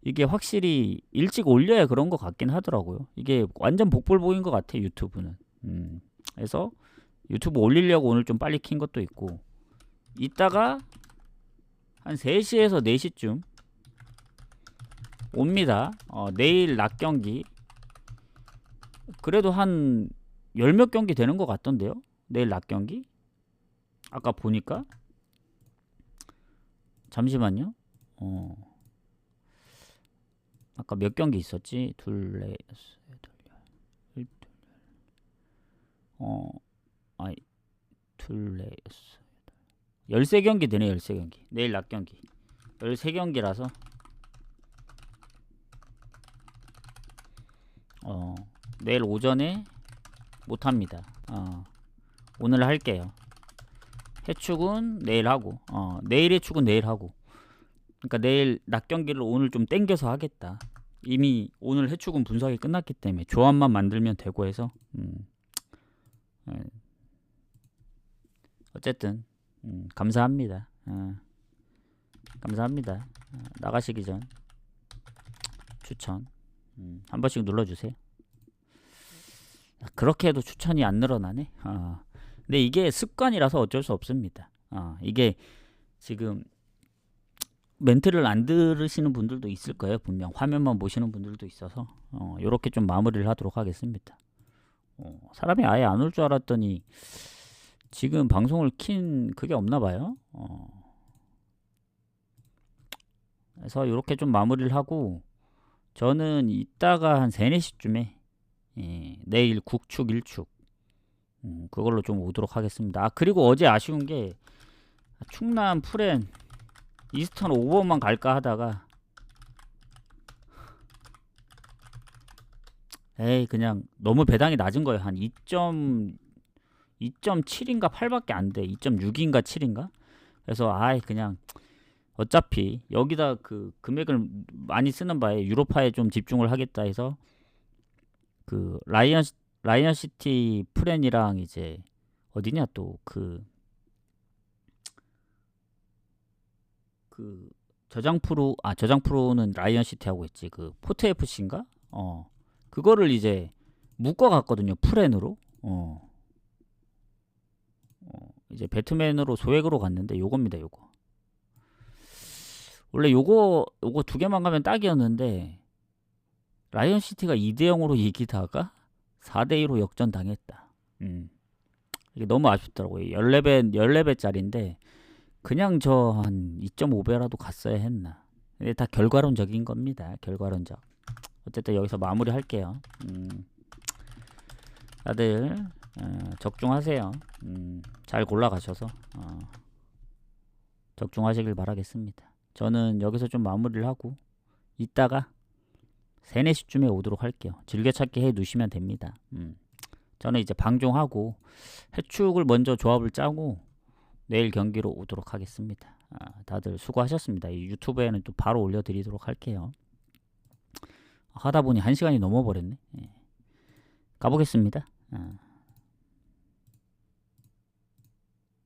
A: 이게 확실히 일찍 올려야 그런 것 같긴 하더라고요. 이게 완전 복불복인 것 같아 유튜브는. 그래서 유튜브 올리려고 오늘 좀 빨리 킨 것도 있고 이따가 한 3시에서 4시쯤 옵니다. 내일 낮 경기 그래도 한 열 몇 경기 되는 것 같던데요. 내일 낮 경기 아까 보니까. 잠시만요. 아까 몇 경기 있었지? 둘, 넷, 여섯, 여덟, 아니 둘, 넷, 여섯, 13경기 되네. 13경기 내일 낮 경기 13경기라서 내일 오전에 못합니다. 오늘 할게요. 해축은 내일 하고 내일 해축은 내일 하고, 그러니까 내일 낮 경기를 오늘 좀 땡겨서 하겠다. 이미 오늘 해축은 분석이 끝났기 때문에 조합만 만들면 되고 해서 어쨌든 감사합니다. 감사합니다. 나가시기 전 추천 한 번씩 눌러주세요. 그렇게 해도 추천이 안 늘어나네. 근데 이게 습관이라서 어쩔 수 없습니다. 이게 지금 멘트를 안 들으시는 분들도 있을 거예요. 분명 화면만 보시는 분들도 있어서 요렇게 좀 마무리를 하도록 하겠습니다. 사람이 아예 안 올 줄 알았더니 지금 방송을 킨 그게 없나 봐요. 그래서 요렇게 좀 마무리를 하고, 저는 이따가 한 3, 4시쯤에 내일 국축 1축 그걸로 좀 오도록 하겠습니다. 그리고 어제 아쉬운 게 충남 프렌 이스턴 5번만 갈까 하다가 그냥 너무 배당이 낮은 거예요. 한 2.7인가 8밖에 안 돼. 2.6인가 7인가? 그래서 그냥 어차피 여기다 그 금액을 많이 쓰는 바에 유로파에 좀 집중을 하겠다 해서 그 라이언시티 프렌이랑 이제 어디냐 또 저장 프로는 라이언시티 하고 있지. 그 포트 FC인가? 그거를 이제 묶어 갔거든요. 프렌으로. 이제 배트맨으로 소액으로 갔는데 요겁니다. 요거. 원래 요거 2개만 가면 딱이었는데 라이언시티가 2대0으로 이기다가 4대2로 역전 당했다. 이게 너무 아쉽더라고요. 14배짜리인데 그냥 저 한 2.5배라도 갔어야 했나. 근데 다 결과론적인 겁니다. 결과론적. 어쨌든 여기서 마무리 할게요. 다들 적중하세요. 잘 골라가셔서 적중하시길 바라겠습니다. 저는 여기서 좀 마무리를 하고 이따가 3, 4시쯤에 오도록 할게요. 즐겨찾기 해 두시면 됩니다. 저는 이제 방종하고 해축을 먼저 조합을 짜고 내일 경기로 오도록 하겠습니다. 다들 수고하셨습니다. 이 유튜브에는 또 바로 올려드리도록 할게요. 하다보니 1시간이 넘어버렸네. 가보겠습니다.